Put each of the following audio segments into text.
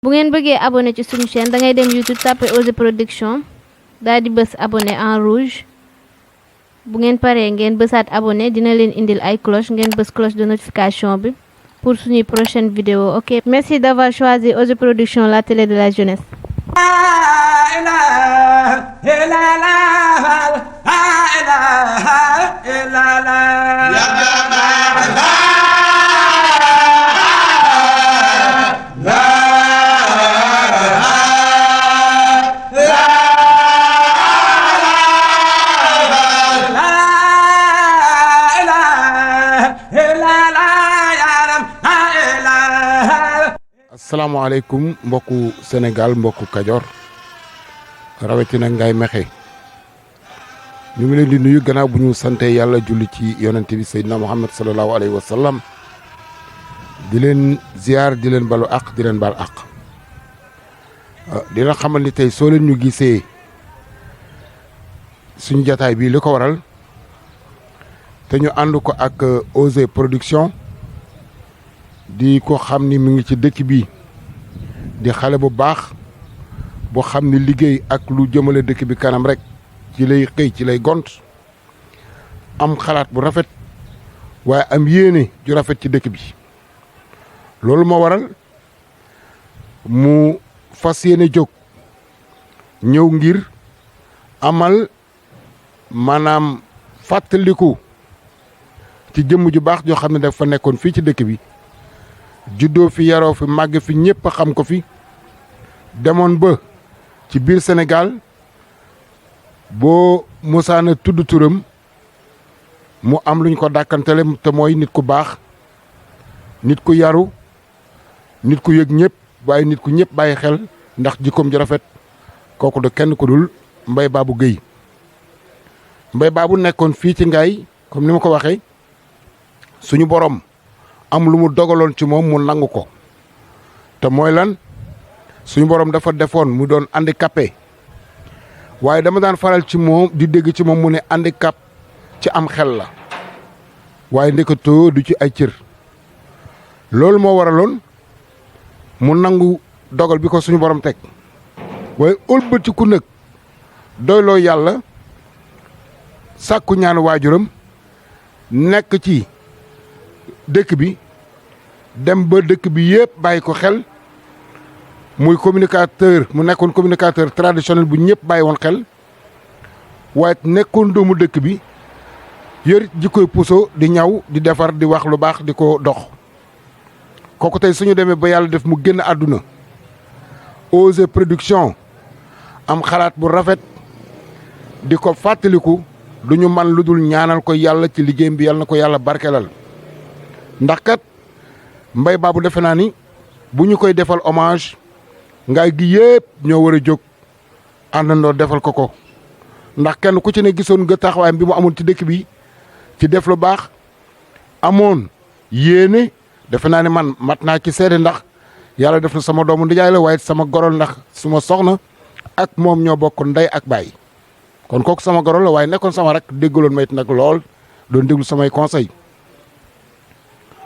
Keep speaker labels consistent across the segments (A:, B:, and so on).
A: bu ngeen bëggee abonné ci suñu chaîne da ngay dem YouTube tapé Oser Production daal di bës abonné en rouge bu ngeen paree ngeen bësaat abonné dina leen indil ay cloche ngeen bës cloche de notification bi pour suñuy prochaine vidéo. Ok, merci d'avoir choisi Oser Production, la télé de la jeunesse.
B: asalaamaaleykum mbokku Sénégal mbokku Kajoor rawatina Ngaye Mékhé ñu ngi leen di nuyu gannaaw bu ñu sante yàlla julli ci yonent bi Seydina Muhammad sallallahu alayhi wa sallam di leen ziar di leen balu àq di leen bal àq dina xamal ni tey soo leen ñu gisee suñu jataay bii li ko waral te ñu ànd ko ak Oser Production di ko xam ni mu ngi ci dëkk bi di xale bu baax boo xam ni liggéey ak lu jëmale dëkk bi kanam rek ci lay xëy ci lay gont am xalaat bu rafet waaye am yéene ju rafet ci dëkk bi loolu moo waral mu fas yéene jóg ñëw ngir amal maanaam fàttaliku ci jëmm ju baax joo xam ne dafa nekkoon fii ci dëkk bi juddoo fi yaroo fi màgg fi ñëpp xam ko fi demoon ba ci biir Sénégal boo mosaana tudd turam mu am luñ ko dàkkantele te mooy nit ku baax nit ku yaru nit ku yëg ñëpp waaye nit ku ñëpp bàyyi xel ndax jikkoom ju rafet kooku de kenn ku dul Mbaye Babou Guèye Mbaye Babou nekkoon fii ci Ngaye comme ni ma ko waxee suñu borom am lu mu dogaloon ci moom mu nangu ko te mooy lan suñu borom dafa defoon mu doon handicapé waaye dama daan faral ci moom di dégg ci moom mu ne handicap ci am xel la waaye ndeketoo du ci ay cër loolu moo waraloon mu nangu dogal bi ko suñu borom teg waaye ëlbatiku nag doyloo yàlla sàkku ñaan waajuram nekk ci dëkk bi dem ba dëkk bi yëpp bàyyi ko xel muy communicateur mu nekkoon communicateur traditionnel bu ñëpp bàyyi woon xel waaye nekkoon doomu dëkk bi yor jikkoy puso di ñaw di defar di wax lu baax di ko dox kooku tey suñu demee ba yàlla def mu génn àdduna Oser Production am xalaat bu rafet di ko fàttaliku du ñu man lu dul ñaanal ko yàlla ci liggéeyam bi yàlla na ko yàlla barkelal ndax kat Mbaye Babou defe naa ni bu ñu koy defal hommage Ngaye gi yëpp ñoo war a jóg àndandoo defal ko ko ndax kenn ku ci ne gisoon nga taxawaayam bi mu amoon ci dëkk bi ci def lu baax amoon yéene defe naa ne man mat naa ci seede ndax yàlla def na sama doomu ndijaay la waaye sama gorol ndax suma soxna ak moom ñoo bokk ndey ak baay kon kooku sama gorol la waaye nekkoon sama rek déggaloon ma it nag lool doon déglu samay conseil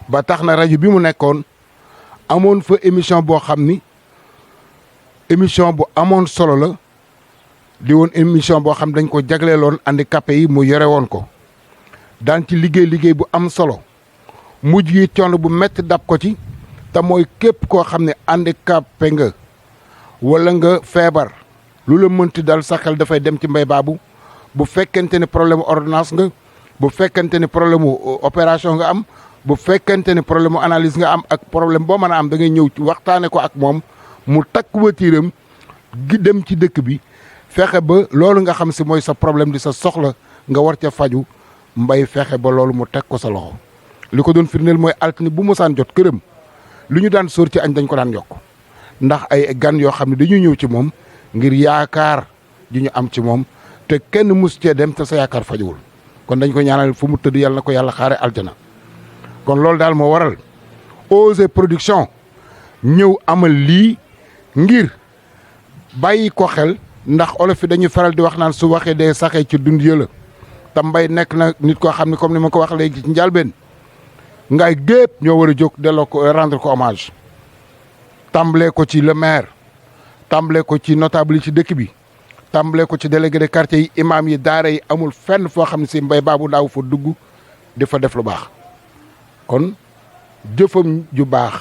B: ba tax na rajo bi mu nekkoon amoon fa émission boo xam ni émission bu amoon solo la di woon émission boo xam dañ ko jagleeloon handicapé yi mu yore woon ko daan ci liggéey bu am solo mujj yi coono bu métti dab ko ci te mooy képp koo xam ne handicapé nga wala nga feebar lu la mënti dal sa xel dafay dem ci Mbaye Babou bu fekkente ne problème ordonnance nga bu fekkente ne problème opération nga am bu fekkente ne problème analyse nga am ak problème boo mën a am da ngay ñëw ci waxtaane ko ak moom mu takk watiiram gi dem ci dëkk bi fexe ba loolu nga xam si mooy sa problème di sa soxla nga war ca faju Mbaye fexe ba loolu mu teg ko sa loxo li ko doon firndeel mooy altine bu mosaan jot këram lu ñu daan sóor ci añ dañ ko daan yokk ndax ay gan yoo xam ne dañuy ñëw ci moom ngir yaakaar ji ñu am ci moom te kenn mus cee dem te sa yaakaar fajuwul kon dañ ko ñaanal fu mu tëdd yàlla na ko yàlla xaare aljana kon loolu daal moo waral Oser Production ñëw amal lii ngir bàyyi ko xel ndax olof yi dañuy faral di wax naan su waxee dee saxee ci dund yëla te Mbaye nekk na nit koo xam ne comme ni ma ko wax léegi ci njëlbéen Ngaye gépp ñoo war a jóg delloo ko rendre ko hommage tàmbalee ko ci le maire tàmbalee ko ci notable yi ci dëkk bi tàmbalee ko ci délégué de quartier yi imam yi daara yi amul fenn foo xam ne si Mbaye Babou daaw fa dugg di fa def lu baax kon jëfam ju baax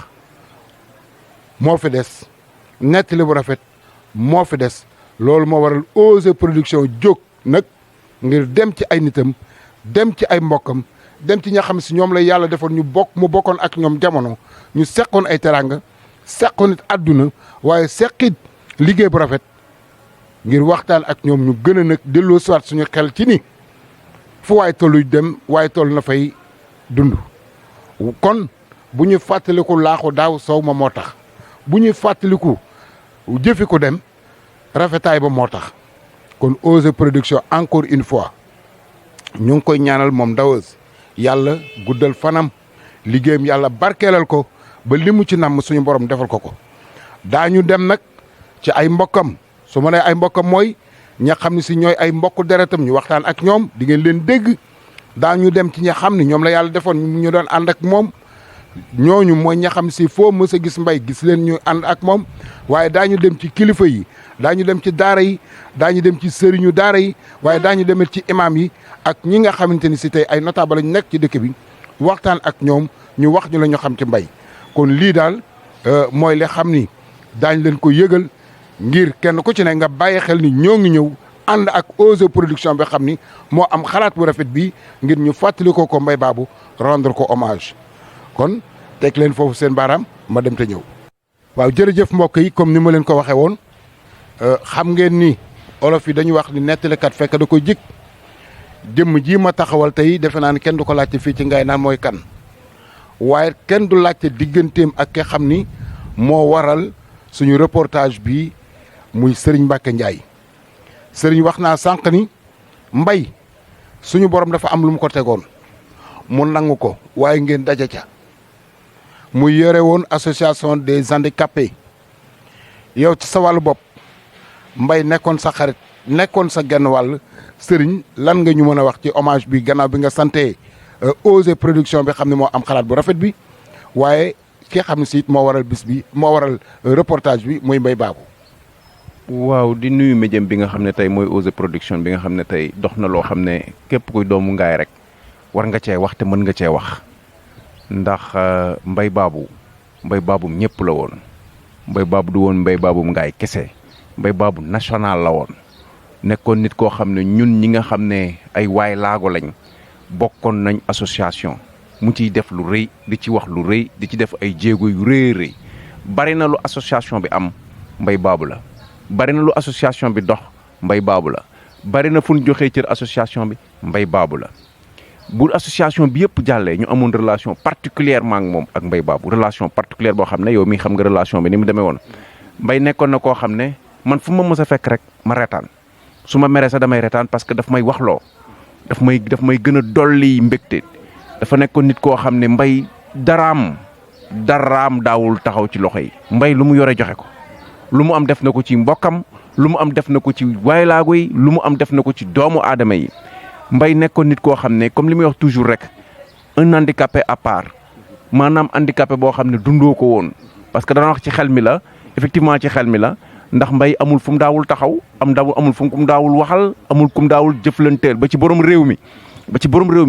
B: moo fi des nettali bu rafet moo fi des loolu moo waral Osez Production jóg nag ngir dem ci ay nitam dem ci ay mbokkam dem ci ña xam si ñoom la yàlla defoon mu bokkoon ak ñoom jamono ñu seqoon ay teranga seqoon it àdduna waaye seqit liggéey bu rafet ngir waxtaan ak ñoom ñu gën a nag delloo siwaat suñu xel ci ni fu waay tolluy dem waaye toll na fay dund kon bu ñuy fàttaliku laaxu daaw sow ma moo tax bu ñuy fàttaliku jëfi ko dem rafetaay ba moo tax kon Osez Production encore une fois ñu ngi koy ñaanal moom Daweuz yàlla guddal fanam liggéeyam yàlla barkeelal ko ba li mu ci namm suñu borom defal ko ko daañu dem nag ci ay mbokkam su ma nee ay mbokkam mooy ña xam ne si ñooy ay mbokku deretam ñu waxtaan ak ñoom di ngeen leen dégg daañu dem ci ña xam ne ñoom la yàlla defoon ñu doon ànd ak moom ñooñu mooy ña xam si foo mës a gis Mbaye gis leen ñu ànd ak moom waaye daañu dem ci kilifa yi daañu dem ci daara yi daañu dem ci sëriñu daara yi waaye daañu demet ci imam yi ak ñi nga xamante ni si tey ay notable lañu nekk ci dëkk bi waxtaan ak ñoom ñu wax ñu la ñu xam ci Mbaye kon lii daal mooy li xam ni daañ leen ko yëgal ngir kenn ku ci ne nga bàyyi xel ni ñoo ngi ñëw ànd ak Osez Production bi xam ni moo am xalaat bu rafet bi ngir ñu fàttali ko Mbaye Babou rendre ko hommage kon teg leen foofu seen baaraam ma dem te ñëw. waaw jërëjëf mbokk yi comme ni ma leen ko waxee woon xam ngeen ni olof yi dañu wax ni nettalikat fekk da koy jik jëmm ji ma taxawal tey defe naa ni kenn du ko laajte fii ci Ngaye naan mooy kan waaye kenn du laajte digganteem ak ki xam ni moo waral suñu reportage bi muy Serigne Mbacké Ndiaye Serigne wax naa sànq ni Mbaye suñu borom dafa am lu mu ko tegoon mu nangu ko waaye ngeen daje ca mu yore woon association des handicapés yow ci sa wàllu bopp Mbaye nekkoon sa xarit nekkoon sa genn wàll Serigne lan nga ñu mën a wax ci hommage bi gannaaw bi nga sante Osez Production bi xam ne moo am xalaat bu rafet bi waaye ki xam ne si it moo waral bis bi moo waral reportage bi muy Mbaye Babou.
C: waaw di nuyu médium bi nga xam ne tey mooy Osez Production bi nga xam ne tey dox na loo xam ne képp kuy doomu Ngaye rek war nga cee wax te mën nga cee wax ndax Mbaye Babou ñëpp la woon Mbaye Babou du woon Mbaye Babou Ngaye kese Mbaye Babou national la woon nekkoon nit koo xam ne ñun ñi nga xam ne ay waay laago lañ bokkoon nañ association mu ciy def lu rëy di ci wax lu rëy di ci def ay jéego yu rëy bari na lu association bi am Mbaye Babou la bari na lu association bi dox Mbaye Babou la bari na fu ñu joxee cër association bi Mbaye Babou la bu association bi yëpp jàllee ñu amoon relation particulièrement ak moom ak Mbaye Babou relation particulière boo xam ne yow mii xam nga relation bi ni mu demee woon Mbaye nekkoon na koo xam ne man fu ma mës a fekk rek ma reetaan su ma meree sax damay reetaan parce que daf may waxloo daf may gën a dolli mbégte dafa nekkoon nit koo xam ne Mbaye daraam daawul taxaw ci loxo yi Mbaye lu mu yore joxe ko lu mu am def na ko ci mbokkam lu mu am def na ko ci waylaago yi lu mu am def na ko ci doomu aadama yi Mbaye nekkoon nit koo xam ne comme li muy wax toujours rek un handicapé à part maanaam handicapé boo xam ne dundoo ko woon parce que dana wax ci xel mi la effectivement ci xel mi la ndax Mbaye amul fu mu daawul taxaw amul fu mu daawul waxal amul kum daawul jëflanteel ba ci borom réew mi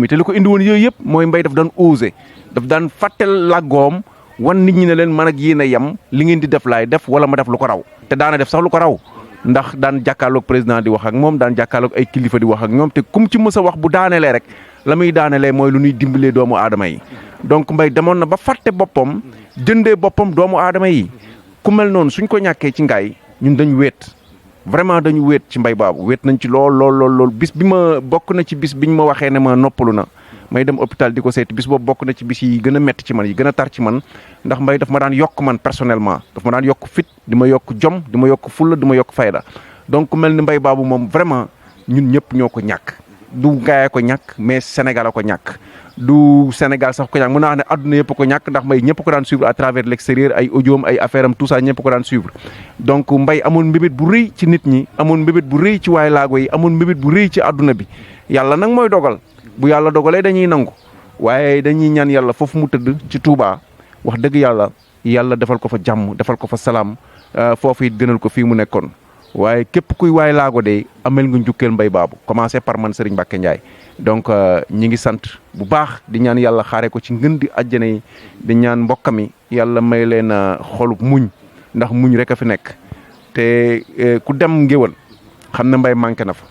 C: te li ko indi woon yooyu yëpp mooy Mbaye daf daan osé daf daan fàttel làggoom wan nit ñi ne leen man ak yéen a yem li ngeen di def laay def wala ma def lu ko raw te daana def sax lu ko raw ndax daan jàkkaarloog président di wax ak moom daan jàkkaarloog ay kilifa di wax ak ñoom te kum ci mës a wax bu daanelee rek la muy daanelee mooy lu ñuy dimbalee doomu aadama yi donc Mbaye demoon na ba fàtte boppam jëndee boppam doomu aadama yi ku mel noonu suñ ko ñàkkee ci Ngaye ñun dañu wéet vraiment dañu wéet ci Mbaye Babou wéet nañ ci lool bis bi ma bokk na ci bis biñ ma waxee ne ma noppalu na may dem hôpital di ko seeti bis boobu bokk na ci bis yi gën a metti ci man yi gën a tar ci man ndax Mbaye daf ma daan yokk man personnellement daf ma daan yokk fit di ma yokk jom di ma yokk fulla di ma yokk fayda donc mel ni Mbaye Babou moom vraiment ñun ñëpp ñoo ko ñàkk du Ngaye ko ñàkk mais Sénégal a ko ñàkk du Sénégal sax ko ñàkk mën naa wax ne adduna yëpp ko ñàkk ndax Mbaye ñëpp ko daan suivre à travers l'extérieur ay audioom ay affaire am tout ça ñëpp ko daan suivre donc Mbaye amoon mbébét bu rëy ci nit ñi amoon mbébét bu rëy ci waay laago yi amoon mbébét bu rëy ci adduna bi yàlla nag mooy dogal bu yàlla dogalee dañuy nangu waaye dañuy ñaan yàlla foofu mu tëdd ci Touba wax dëgg yàlla yàlla defal ko fa jàmm defal ko fa salaam foofu it gënal ko fii mu nekkoon waaye képp kuy waay laago de amel nga njukkeel Mbaye Babou commencé par man Serigne Mbacké Ndiaye donc ñi ngi sant bu baax di ñaan yàlla xaare ko ci ngën di àjjana yi di ñaan mbokkam yi yàlla may leen xolub muñ ndax muñ rek a fi nekk te ku dem ngéwal xam ne Mbaye manqué na fa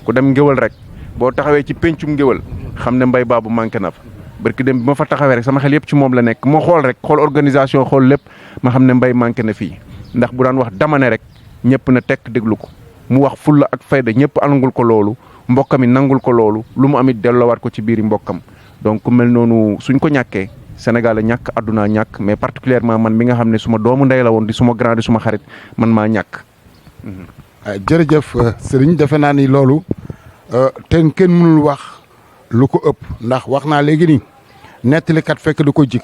C: ku dem ngéwal rek boo taxawee ci pencum ngéwal xam ne Mbaye Babou manqué na fa barki dem bi ma fa taxawee rek sama xel yëpp ci moom la nekk moo xool rek xool organisation xool lépp ma xam ne Mbaye manqué na fii ndax bu daan wax dama ne rek ñëpp na tekk déglu ko mu wax fulla ak fayda ñëpp anangul ko loolu mbokkam yi nangul ko loolu lu mu amit delloowaat ko ci biiri mbokkam donc ku mel noonu suñ ko ñàkkee Sénégal a ñàkk àdduna ñàkk mais particulièrement man mi nga xam ne suma doomu ndey la woon di suma grand di suma xarit man maa ñàkk.
B: jërëjëf Serigne defe naa ni loolu te kenn mënul wax lu ko ëpp ndax wax naa léegi ni nettalikat fekk du ko jik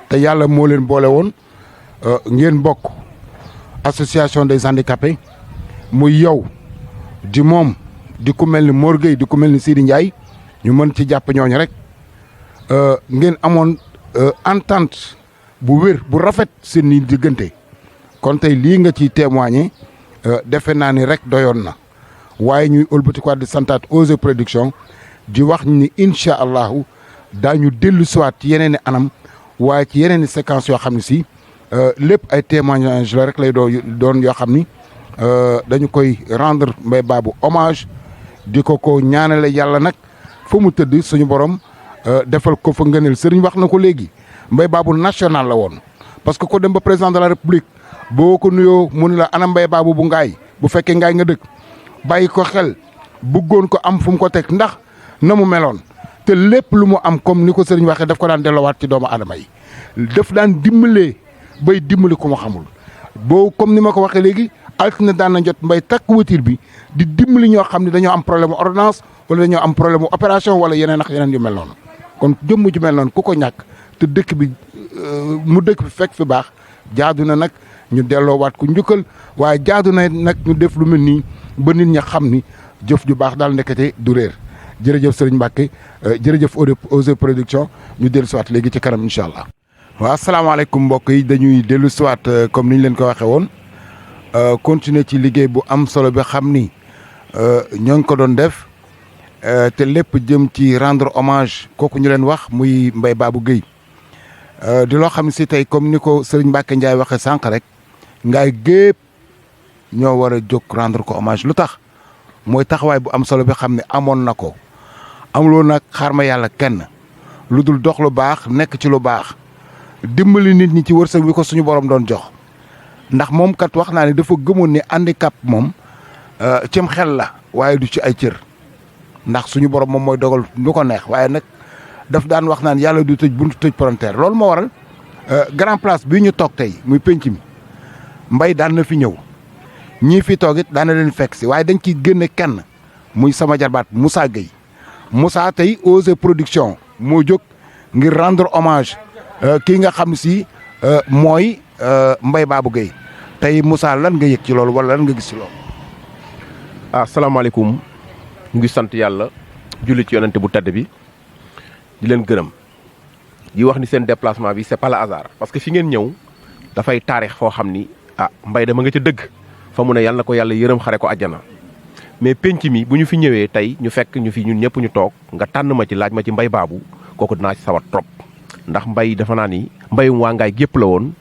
B: te yàlla moo leen boole woon ngeen bokk association des handicapés muy yow di moom di ku mel ni Mor Gueye di ku mel ni Sidi Ndiaye ñu mën ci jàpp ñooñu rek ngeen amoon entente bu wér bu rafet seen ni diggante kon tey lii nga ci témoigner defe naa ni rek doyoon na waaye ñuy ëlbati quoi di santaat Osez Production di wax ni incha allahu daañu dellu siwaat ci yeneen i anam waaye ci yeneen i séquences yoo xam ne si lépp ay témoignage la rek lay doon yoo xam ni dañu koy rendre Mbaye Babou hommage di ko ñaanale yàlla nag fa mu tëdd suñu borom defal ko fa ngëneel sëriñ wax na ko léegi Mbaye Babou national la woon parce que ko dem ba président de la république boo ko nuyoo mu ne la ana Mbaye Babou bu ngaay bu fekkee ngaay nga dëkk bàyyi ko xel bëggoon ko am fu mu ko teg ndax na mu meloon te lépp lu mu am comme ni ko sëriñ waxee daf ko daan delloowaat ci doomu aadama yi daf daan dimbalee bay dimbali ko ma xamul boo comme ni ma ko waxee léegi altine daan na jot Mbaye takk voiture bi di dimbali ñoo xam ne dañoo am problème ordonnance wala dañoo am problème opération wala yeneen ak yeneen yu mel noonu kon jëmm ju mel noonu ku ko ñàkk te dëkk bi mu dëkk bi fekk fi baax jaadu na nag ñu delloowaat ko njukkal waaye jaadu na nag ñu def lu mel nii ba nit ña xam ni jëf ju baax daal nekkate du réer jërëjëf Serigne Mbacké jërëjëf Osez Production ñu dellu siwaat léegi ci kanam incha allah. waaw asalaamaaleykum mbokk yi dañuy dellu siwaat comme ni ñu leen ko waxee woon continuer ci liggéey bu am solo bi xam ni ñoo ngi ko doon def te lépp jëm ci rendre hommage kooku ñu leen wax muy Mbaye Babou Gueye di loo xam si tey comme ni ko Serigne Mbacké Ndiaye waxee sànq rek ngaay gépp ñoo war a jóg rendre ko hommage lu tax mooy taxawaay bu am solo bi xam ne amoon na ko amuloo nag xaar ma yàlla kenn lu dul dox lu baax nekk ci lu baax dimbali nit ñi ci wërsëg bi ko suñu borom doon jox ndax moom kat wax naa ne dafa gëmoon ni handicap moom cim xel la waaye du ci ay cër ndax suñu borom moom mooy dogal lu ko neex waaye nag daf daan wax naan yàlla du tëj buntu tëj palanteer loolu moo waral grand place bii ñu toog tey muy penc mi Mbaye daan na fi ñëw ñii fi toog it daan na leen fekk si waaye dañ ciy génne kenn muy sama jarbaat Moussa Gueye Moussa tey Osez Production moo jóg ngir rendre hommage kii nga xam si mooy Mbaye Babou Gueye tey Moussa lan nga yëg ci loolu wala lan nga gis ci loolu.
D: asalaamaaleykum ñu ngi sant yàlla julli ci yonente bu tedd bi di leen gërëm di wax ni seen déplacement bi c'est pas le hasard parce que fi ngeen ñëw dafay taarix foo xam ni Mbaye dama nga ca dëgg fa mu ne yàlla na ko yàlla yërëm xare ko àjjana mais penc mi bu ñu fi ñëwee tey ñu fekk ñu fi ñun ñëpp ñu toog nga tànn ma ci laaj ma ci Mbaye Babou kooku dinaa ci sawar trop ndax Mbaye dafa naa ni mbayum waa Ngaye gépp la woon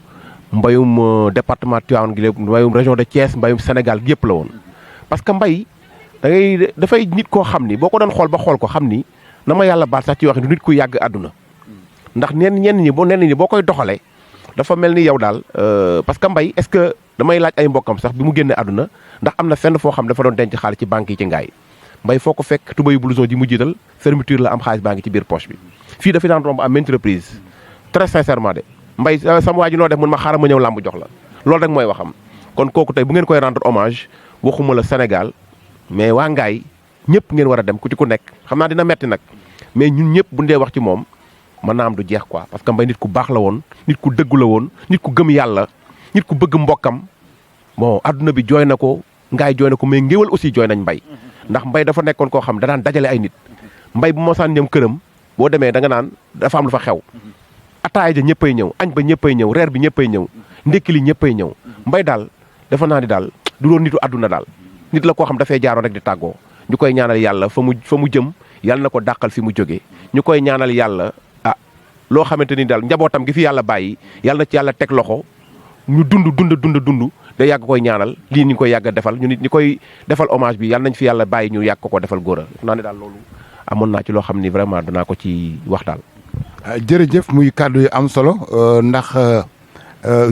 D: mbayum département Tivaouane gi lépp mbayum région de Thiès mbayum Sénégal gépp la woon parce que Mbaye dafay nit koo xam ni boo ko doon xool ba xool ko xam ni na ma yàlla baal sax ci wax ni nit ku yàgg àdduna ndax ñenn ñi boo koy doxalee dafa mel ni yow daal parce que Mbaye est-ce que damay laaj ay mbokkam sax bi mu génnee àdduna ndax am na fenn foo xam dafa doon denc xaalis ci banque yi ci Ngaye Mbaye foo ko fekk tubayu blouson ji mu jiital fermeture la am xaalis baa ngi ci biir poche bi fii dafi daan romb am maintes reprises très sincèrement de Mbaye sama waa ji noo def mun ma xaaral ma ñëw làmb jox la loolu rek mooy waxam kon kooku tey bu ngeen koy rendre hommage waxuma la Sénégal mais waa Ngaye ñëpp ngeen war a dem ku ci ku nekk xam naa dina metti nag mais ñun ñëpp bu ñu dee wax ci moom mën naa am du jeex quoi parce que Mbaye nit ku baax la woon nit ku dëggu la woon nit ku gëm yàlla nit ku bëgg mbokkam bon adduna bi jooy na ko Ngaye jooy na ko mais ngéwal aussi jooy nañ Mbaye ndax Mbaye dafa nekkoon koo xam da daan dajale ay nit Mbaye bu mosaan ñëm këram boo demee da nga naan dafa am lu fa xew ataaya ja ñëppay ñëw añ ba ñëppay ñëw reer bi ñëppay ñëw ndékki li ñëppay ñëw Mbaye daal dafa naa ni daal du doon nitu àdduna daal nit la koo xam dafay jaaroon rek di tàggoo ñu koy ñaanal yàlla fa mu jëm yàlla na ko dàqal fi mu jógee ñu koy ñaanal yàlla loo xamante ni daal njabootam gi fi yàlla bàyyi yàlla na ci yàlla teg loxo ñu dund day yàgg koy ñaanal lii ñu koy yàgg defal ñu nit ñi koy defal hommage bi yàlla nañ fi yàlla bàyyi ñu yàgg ko defal góor a naa ne daal loolu amoon naa ci loo xam ni vraiment danaa ko ci wax daal.
B: jërëjëf muy kàddu yu am solo ndax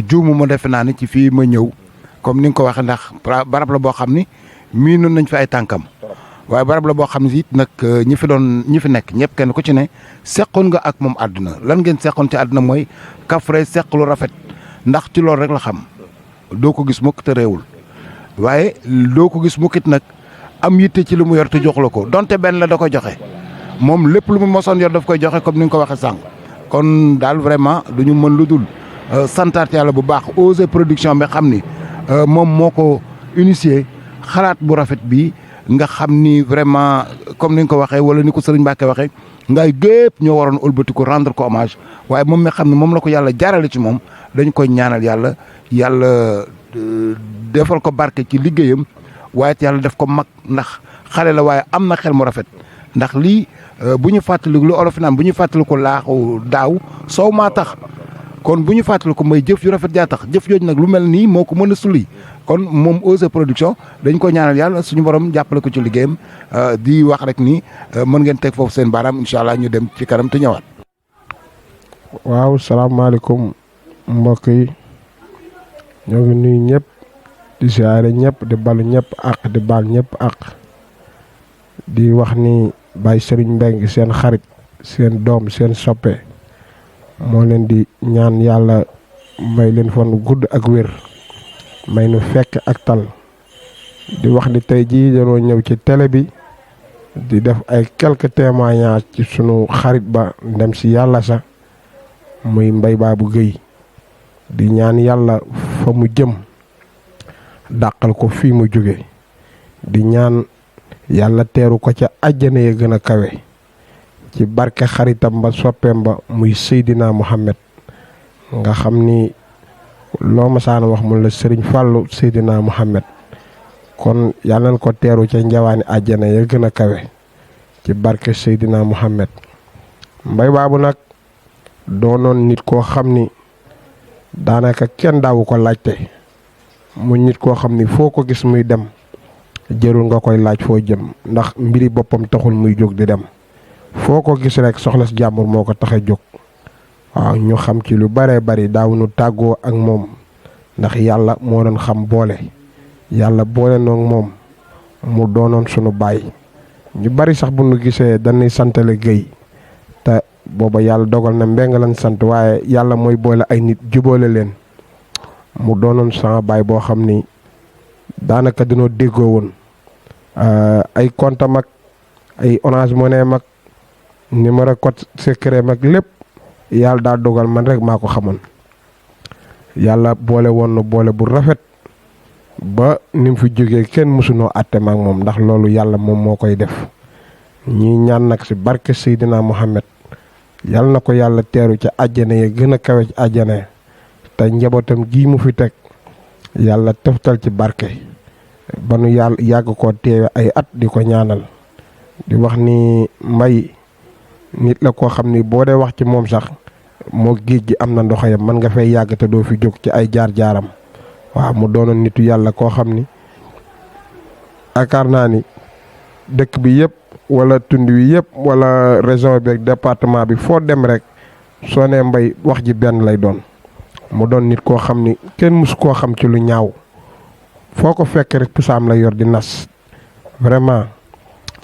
B: juumu ma defe naa ni ci fii ma ñëw comme ni nga ko waxee ndax barab la boo xam ni miinoon nañ fi ay tànkam waaye barab la boo xam ne it nag ñi fi nekk ñëpp kenn ku ci ne seqoon nga ak moom àdduna lan ngeen seqoon ci àdduna mooy kafre seq lu rafet ndax ci loolu rek la xam doo ko gis mukk te réewul waaye doo ko gis mukkit nag am yitte ci lu mu yor te jox la ko donte benn la da koy joxe moom lépp lu mu mosoon yor daf koy joxe comme ni nga ko waxee sànq kon daal vraiment du ñu mën lu dul santaat yàlla bu baax Osé Production bi xam ni moom moo ko initié xalaat bu rafet bi nga xam ni vraiment comme ni nga ko waxee wala ni ko Serigne Mbacké waxee ngay gépp ñoo waroon ëlbatiku rendre ko hommage waaye moom mi xam ne moom la ko yàlla jaarale ci moom dañ koy ñaanal yàlla defal ko barke ci liggéeyam waaye yàlla def ko mag ndax xale la waaye am na xel mu rafet ndax lii bu ñu fàttaliku lu olof naan bu ñu fàttaliku laaxu daaw soow maa tax kon bu ñu fàttaliku mooy jëf yu rafet jaa tax jëf jooju nag lu mel nii moo ko mën a sulli kon moom Osé Production dañ ko ñaanal yàlla suñu borom jàppale ko ci liggéeyam di wax rek ni mën ngeen teg foofu seen baaraam incha allah ñu dem ci kanam te ñëwaat.
E: waaw salaamaaleykum mbokk yi ñoo ngi nuyu ñëpp di siyaare ñëpp di balu ñëpp ak di baal ñëpp ak di wax ni Baye Serigne Mbengue seen xarit seen doom seen soppe moo leen di ñaan yàlla may leen fan gudd ak wér may nu fekk ak tal di wax ni tey jii dañoo ñëw ci télé bi di def ay quelques témoignages ci sunu xarit ba ndem si yàlla sax muy Mbaye Babou Guèye di ñaan yàlla fa mu jëm dàqal ko fii mu jóge di ñaan yàlla teeru ko ca àjjana ya gën a kawe ci barke xaritam ba soppeem ba muy Seydina Muhammad nga xam ni loo ma saan wax mun la Sëriñ Fàllu Seydina Muhammad kon yàlla na ko teeru ca njawaani àjjana ya gën a kawe ci barke Seydina Muhammad Mbaye Babou nag doonoon nit koo xam ni daanaka kenn daawu ko laajte mu nit koo xam ni foo ko gis muy dem jërul nga koy laaj foo jëm ndax mbiri boppam taxul muy jóg di dem foo ko gis rek soxla si jàmbur moo ko tax a jóg waaw ñu xam ci lu bare bari daawuñu tàggoo ak moom ndax yàlla moo doon xam boole yàlla boole noog moom mu doonoon sunu baay ñu bari sax bu nu gisee dañuy santale Guèye te booba yàlla dogal na Mbengue lañ sant waaye yàlla mooy boole ay nit jubóole leen mu doonoon sama baay boo xam ni daanaka dinoo déggoo woon ay compte mag ay Orange Money mag numéro code secret mag lépp yàlla daa dogal man rek maa ko xamoon yàlla boole woon na boole bu rafet ba ni mu fi jógee kenn mësunoo àtte maak moom ndax loolu yàlla moom moo koy def ñi ñaan nag ci barke Seydina Muhammad yàlla na ko yàlla teeru ca àjjana ya gën a kawe ci àjjana te njabootam gii mu fi teg yàlla tëftal ci barke ba nu yàlla yàgg koo teewe ay at di ko ñaanal di wax ni Mbaye nit la koo xam ni boo dee wax ci moom sax moo géej gi am na ndoxayam mën nga fay yàgg te doo fi jóg ci ay jaar-jaaram waaw mu doonoon nitu yàlla koo xam ni yaakaar naa ni dëkk bi yëpp wala tund wi yëpp wala région bi ak département bi foo dem rek soo nee Mbaye wax ji benn lay doon mu doon nit koo xam ni kenn mësu koo xam ci lu ñaaw foo ko fekk rek pusaam la yor di nas vraiment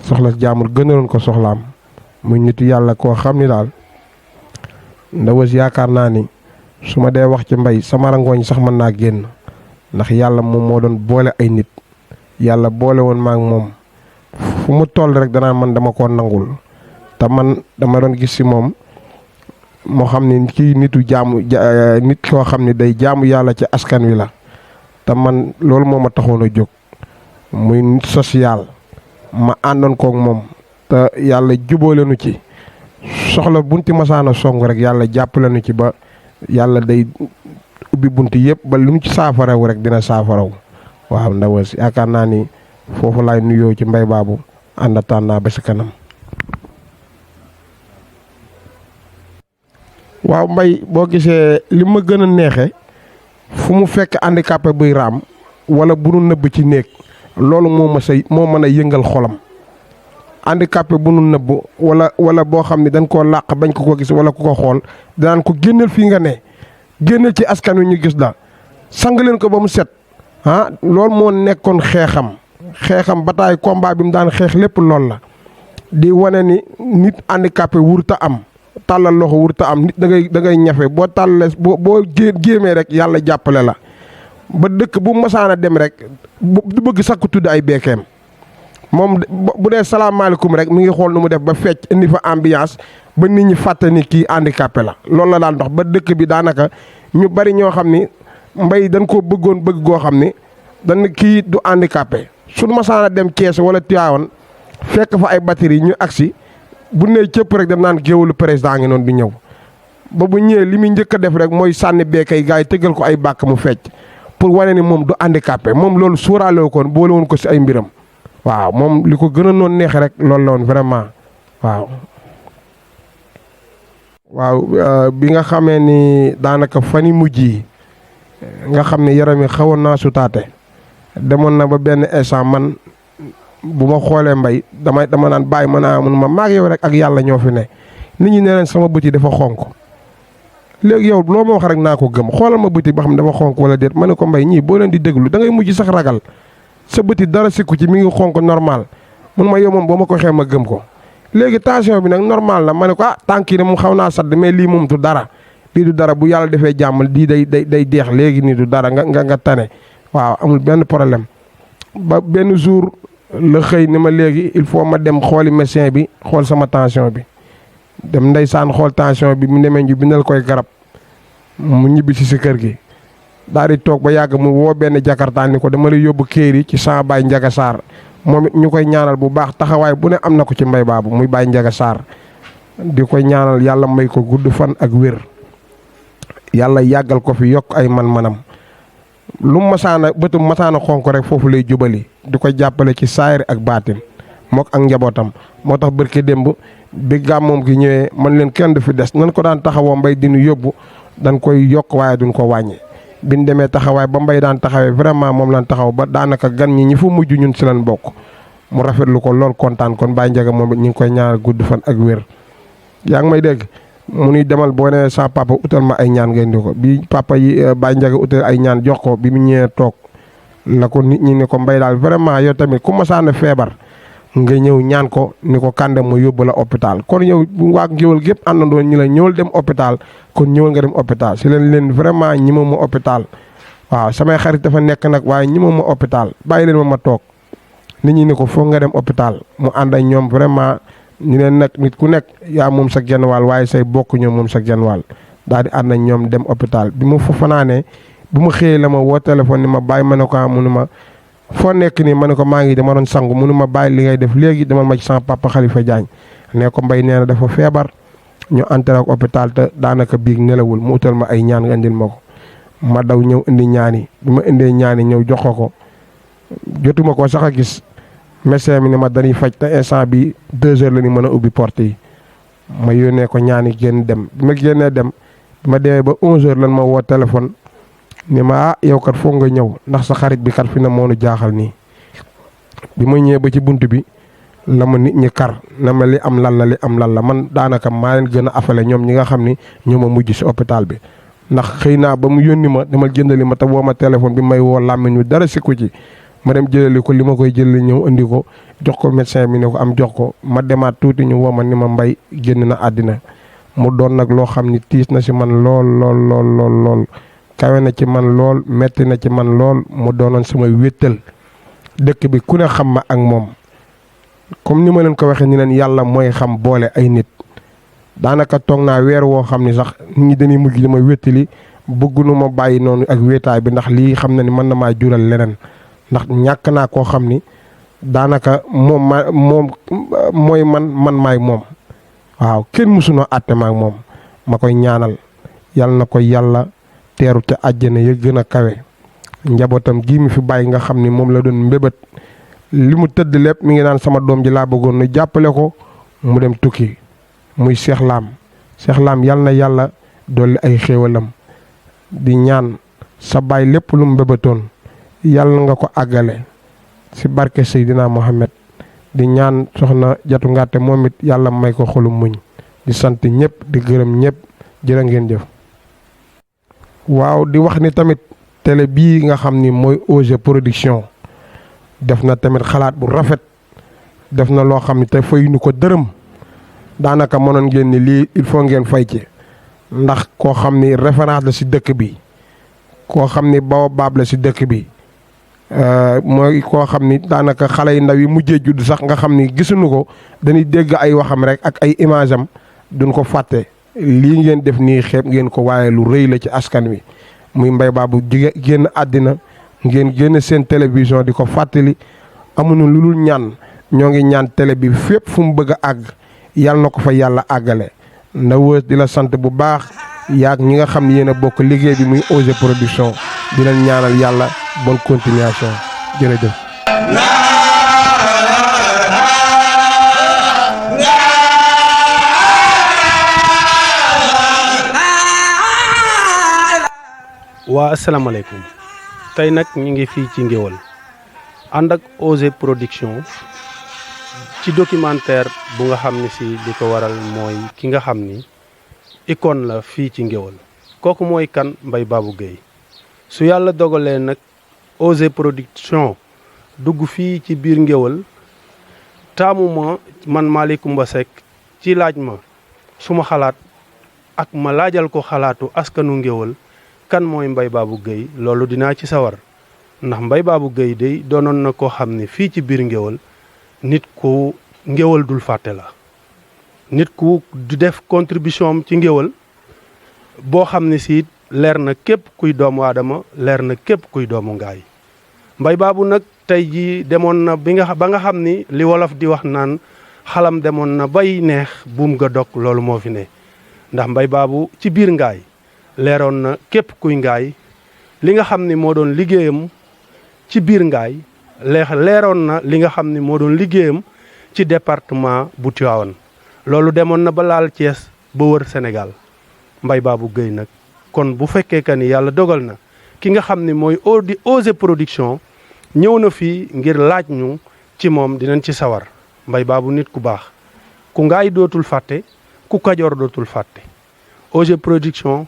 E: soxla jaamur gënaloon ko soxlaam muy nitu yàlla koo xam ni daal ndawës yaakaar naa ni su ma dee wax ci Mbaye sama rangooñ sax mën naa génn ndax yàlla moom moo doon boole ay nit yàlla boole woon ma ak moom fu mu toll rek danaa man dama koo nangul te man dama doon gis ci moom moo xam ni kii nitu jaamu nit koo xam ni day jaamu yàlla ci askan wi la te man loolu moo ma taxoon a jóg muy nit social ma àndoon kook moom te yàlla jubóole nu ci soxla bunti masaana song rek yàlla jàppale nu ci ba yàlla day ubbi bunti yëpp ba lu mu ci saafaraw rek dina saafaraw waaw ndaw si yaakaar naa ni foofu laay nuyoo ci Mbaye Babou ànd naa ba si kanam. waaw Mbaye boo gisee li ma gën a neexe fu mu fekk handicapé buy raam wala bu nu nëbb ci néeg loolu moo mën a yëngal xolam. handicapé bu nu nëbb wala boo xam ne dañ koo làq bañ ko gis wala ku ko xool danaan ko génneel fii nga ne génneel ci askan wi ñu gis la sang leen ko ba mu set loolu moo nekkoon xeexam bataay combat bi mu daan xeex lépp lool la di wane ni nit handicapé wurta am tàllal loxo wurta am nit da ngay ñafe boo tàllalee boo géemee rek yàlla jàppale la ba dëkk bu masaana dem rek du bëgg sax ku tudd ay beekeem moom bu dee salaamaaleykum rek mi ngi xool nu mu def ba fecc indi fa ambiance ba nit ñi fàtte ni kii handicapé la loolu la daan dox ba dëkk bi daanaka ñu bari ñoo xam ni Mbaye dañ koo bëggoon bëgg goo xam ni dañ kii du handicapé suñu masaana dem Thiès wala Tivaouane fekk fa ay batterie ñu agsi bu nee cëpp rek dem naan géewalu président ngi noonu di ñëw ba bu ñëwee li muy njëkk a def rek mooy sànni beekay gars yi tëggal ko ay bàkk mu fecc pour wane ni moom du handicapé moom loolu suuraale koon boole woon ko si ay mbiram waaw moom li ko gën a noon neexe rek loolu la woon vraiment waaw bi nga xamee ni daanaka fan yi mujj yi nga xam ne yaram yi xawoon naa sutaate demoon na ba benn instant man bu ma xoolee Mbaye dama naan bàyyi ma naa mun ma maag yow rek ak yàlla ñoo fi ne nit ñi nee nañ sama bët yi dafa xonk léegi yow loo ma wax rek naa ko gëm xoolal ma bët yi ba xam dafa xonk wala déet ma ne ko Mbaye ñii boo leen di déglu da ngay mujj sax ragal sa bët yi dara sikku ci mi ngi xonk normal mun ma yow moom boo ma ko xee ma gëm ko léegi tension bi nag normal na ma ne ko tànk yi ne mu xaw naa sadd mais lii moom du dara lii du dara bu yàlla defee jàmm lii day deex léegi nii du dara nga tane waaw amul benn problème ba benn jour la xëy ni ma léegi il faut ma dem xooli médecin bi xool sama tension bi dem ndeysaan xool tension bi mu demee ñu bindal koy garab mu ñibbi si kër gi daal di toog ba yàgg mu woo benn jakartaan ni ko dama lay yóbbu Kéeri ci sama baay Njaga Saar moom it ñu koy ñaanal bu baax taxawaay bu ne am na ko ci Mbaye Babou muy baay Njaga Saar di koy ñaanal yàlla may ko gudd fan ak wér yàlla yàggal ko fi yokk ay man-manam lu masaana bëtum masaana xonk rek foofu lay jubali di ko jàppale ci saayir ak baatin mook ak njabootam moo tax bërki démb bi gàmmoom gi ñëwee man leen kenn du fi des nan ko daan taxawoo Mbaye dinu yóbbu dañ koy yokk waaye duñ ko wàññi biñ demee taxawaay ba Mbaye daan taxawee vraiment moom lan taxaw ba daanaka gan ñi fa mujj ñun si lan bokk mu rafetlu ko lool kontaan kon Baye Ndiaga moom it ñu ngi koy ñaanal gudd fan ak wér yaa ngi may dégg mu nuy demal boo nee sa papa utal ma ay ñaan ngeen di ko bi papa yi Baye Ndiaga utal ay ñaan jox ko bi mu ñëwee toog la ko nit ñi ne ko Mbaye daal vraiment yow tamit ku masaana feebar nga ñëw ñaan ko ni ko kàndam ma yóbbu la hôpital kon yow waa Ngéwal gépp àndandoo ñi la ñëwal dem hôpital kon ñëwal nga dem hôpital si leen vraiment ñi ma hôpital waaw samay xarit dafa nekk nag waaye ñi ma hôpital bàyyi leen ma toog nit ñi ne ko foog nga dem hôpital mu ànd ak ñoom vraiment ñu leen nag nit ku nekk yaa moom sa genn wàll waaye say bokk ñoom moom sa genn wàll daal di ànd ak ñoom dem hôpital bi ma fa fanaanee bu ma xëyee la ma woo téléphone ni ma bàyyi ma ne ko mu ne ma foo nekk nii ma ne ko maa ngi dama doon sangu mu ne ma bàyyi li ngay def léegi dama ma ci sama papa Khalifa Diagne ne ko Mbaye nee na dafa feebar ñu entré ak hôpital te daanaka biig nelawul mu utal ma ay ñaan nga indil ma ko ma daw ñëw indi ñaani bi ma indee ñaani ñëw jox ko jotuma ko sax a gis médecin mi ne ma dañuy faj te instant bi 2 heures la ñu mën a ubbi porte yi ma yónnee ko ñaani génn dem bi ma génnee dem bi ma demee ba 11 heures lan ma woo téléphone ni ma yow kat foog nga ñëw ndax sa xarit bi kat fi na moonu jaaxal nii bi ma ñëwee ba ci bunt bi la ma nit ñi kar na ma li am lan la man daanaka maa leen gën a afale ñoom ñi nga xam ni ñoo ma mujj si hôpital bi ndax xëy naa ba mu yónni ma dama jëndali ma te woo ma téléphone bi may woo làmmiñ wi dara sikku ci ma dem jëlali ko li ma koy jëlali ñëw indi ko jox ko médecin bi ne ko am jox ko ma demaat tuuti ñu woo ma ni ma Mbaye génn na àddina mu doon nag loo xam ni tiis na si man lool kawe na ci man lool metti na ci man lool mu doonoon sama wéttal dëkk bi ku ne xam ma ak moom comme ni ma leen ko waxee ni leen yàlla mooy xam boole ay nit daanaka toog naa weer woo xam ni sax nit ñi dañuy mujj dama wéttali bëggunu ma bàyyi noonu ak wéetaay bi ndax lii xam na ni mën na maa jural leneen ndax ñàkk naa koo xam ni daanaka moom mooy man maay moom waaw kenn mësunoo àtte ma ak moom ma koy ñaanal yal na ko yàlla teeru te àjjana ya gën a kawe njabootam gii mi fi bàyyi nga xam ni moom la doon mbébét li mu tëdd lépp mi ngi naan sama doom ji laa bëggoon nu jàppale ko mu dem tukki muy Cheikh Lam yal na yàlla dolli ay xéewalam di ñaan sa baay lépp lu mu mbébétoon yàlla nga ko àggale ci barke Seydina Mohamed di ñaan soxna Jatu Ngàtte moom it yàlla may ko xolu muñ di sant ñëpp di gërëm ñëpp jërë ngeen jëf. waaw di wax ni tamit télé bii nga xam ni mooy OG Production def na tamit xalaat bu rafet def na loo xam ni te fayuñu ko dërëm daanaka mënoon ngeen ni lii il faut ngeen fay ci ndax koo xam ni référence la ci dëkk bi koo xam ni baobab la ci dëkk bi mooy koo xam ni daanaka xale yu ndaw yi mujjee judd sax nga xam ni gisuñu ko dañuy dégg ay waxam rek ak ay image am duñ ko fàtte lii ngeen def nii xeeb ngeen ko waaye lu rëy la ci askan wi muy Mbaye Babou génn àddina ngeen génn seen télévision di ko fàttali amuñu lu dul ñaan ñoo ngi ñaan télé bi fépp fu mu bëgg a àgg yàlla na ko fa yàlla àggale nda wës di la sant bu baax yaag ñi nga xam ne yéen a bokk liggéey bi muy OG Production di leen ñaanal yàlla bonne continuation jërëjëf.
F: waa asalaamaaleykum tey nag ñu ngi fii ci Ngéwal ànd ak OG Production ci documentaire bu nga xam ne si li ko waral mooy ki nga xam ni icône la fii ci Ngéwal kooku mooy kan Mbaye Babou Gueye su yàlla dogalee nag OG Production dugg fii ci biir Ngéwal taamuma man Malick Coumba Seck ci laaj ma suma xalaat ak ma laajal ko xalaatu askanu Ngéwal kan mooy Mbaye Babou Gueye loolu dinaa ci sawar ndax Mbaye Babou Gueye day doonoon na koo xam ne fii ci biir Ngéwal nit ku Ngéwal dul fàtte la nit ku du def contribution am ci Ngéwal boo xam ne si leer na képp kuy doomu aadama leer na képp kuy doomu ngaay Mbaye Babou nag tey jii demoon na ba nga xam ni li wolof di wax naan xalam demoon na bay neex buum ga dog loolu moo fi ne ndax Mbaye Babou ci biir ngaay leeroon na képp kuy ngaay li nga xam ni moo doon liggéeyam ci biir ngaay leeroon na li nga xam ni moo doon liggéeyam ci département bu Tivaouane loolu demoon na ba laal Thiès ba wër Sénégal Mbaye Babou Gueye nag kon bu fekkee que ni yàlla dogal na ki nga xam ni mooy OG Production ñëw na fii ngir laaj ñu ci moom dinañ ci sawar Mbaye Babou nit ku baax ku ngaay dootul fàtte ku Kajoor dootul fàtte OG Production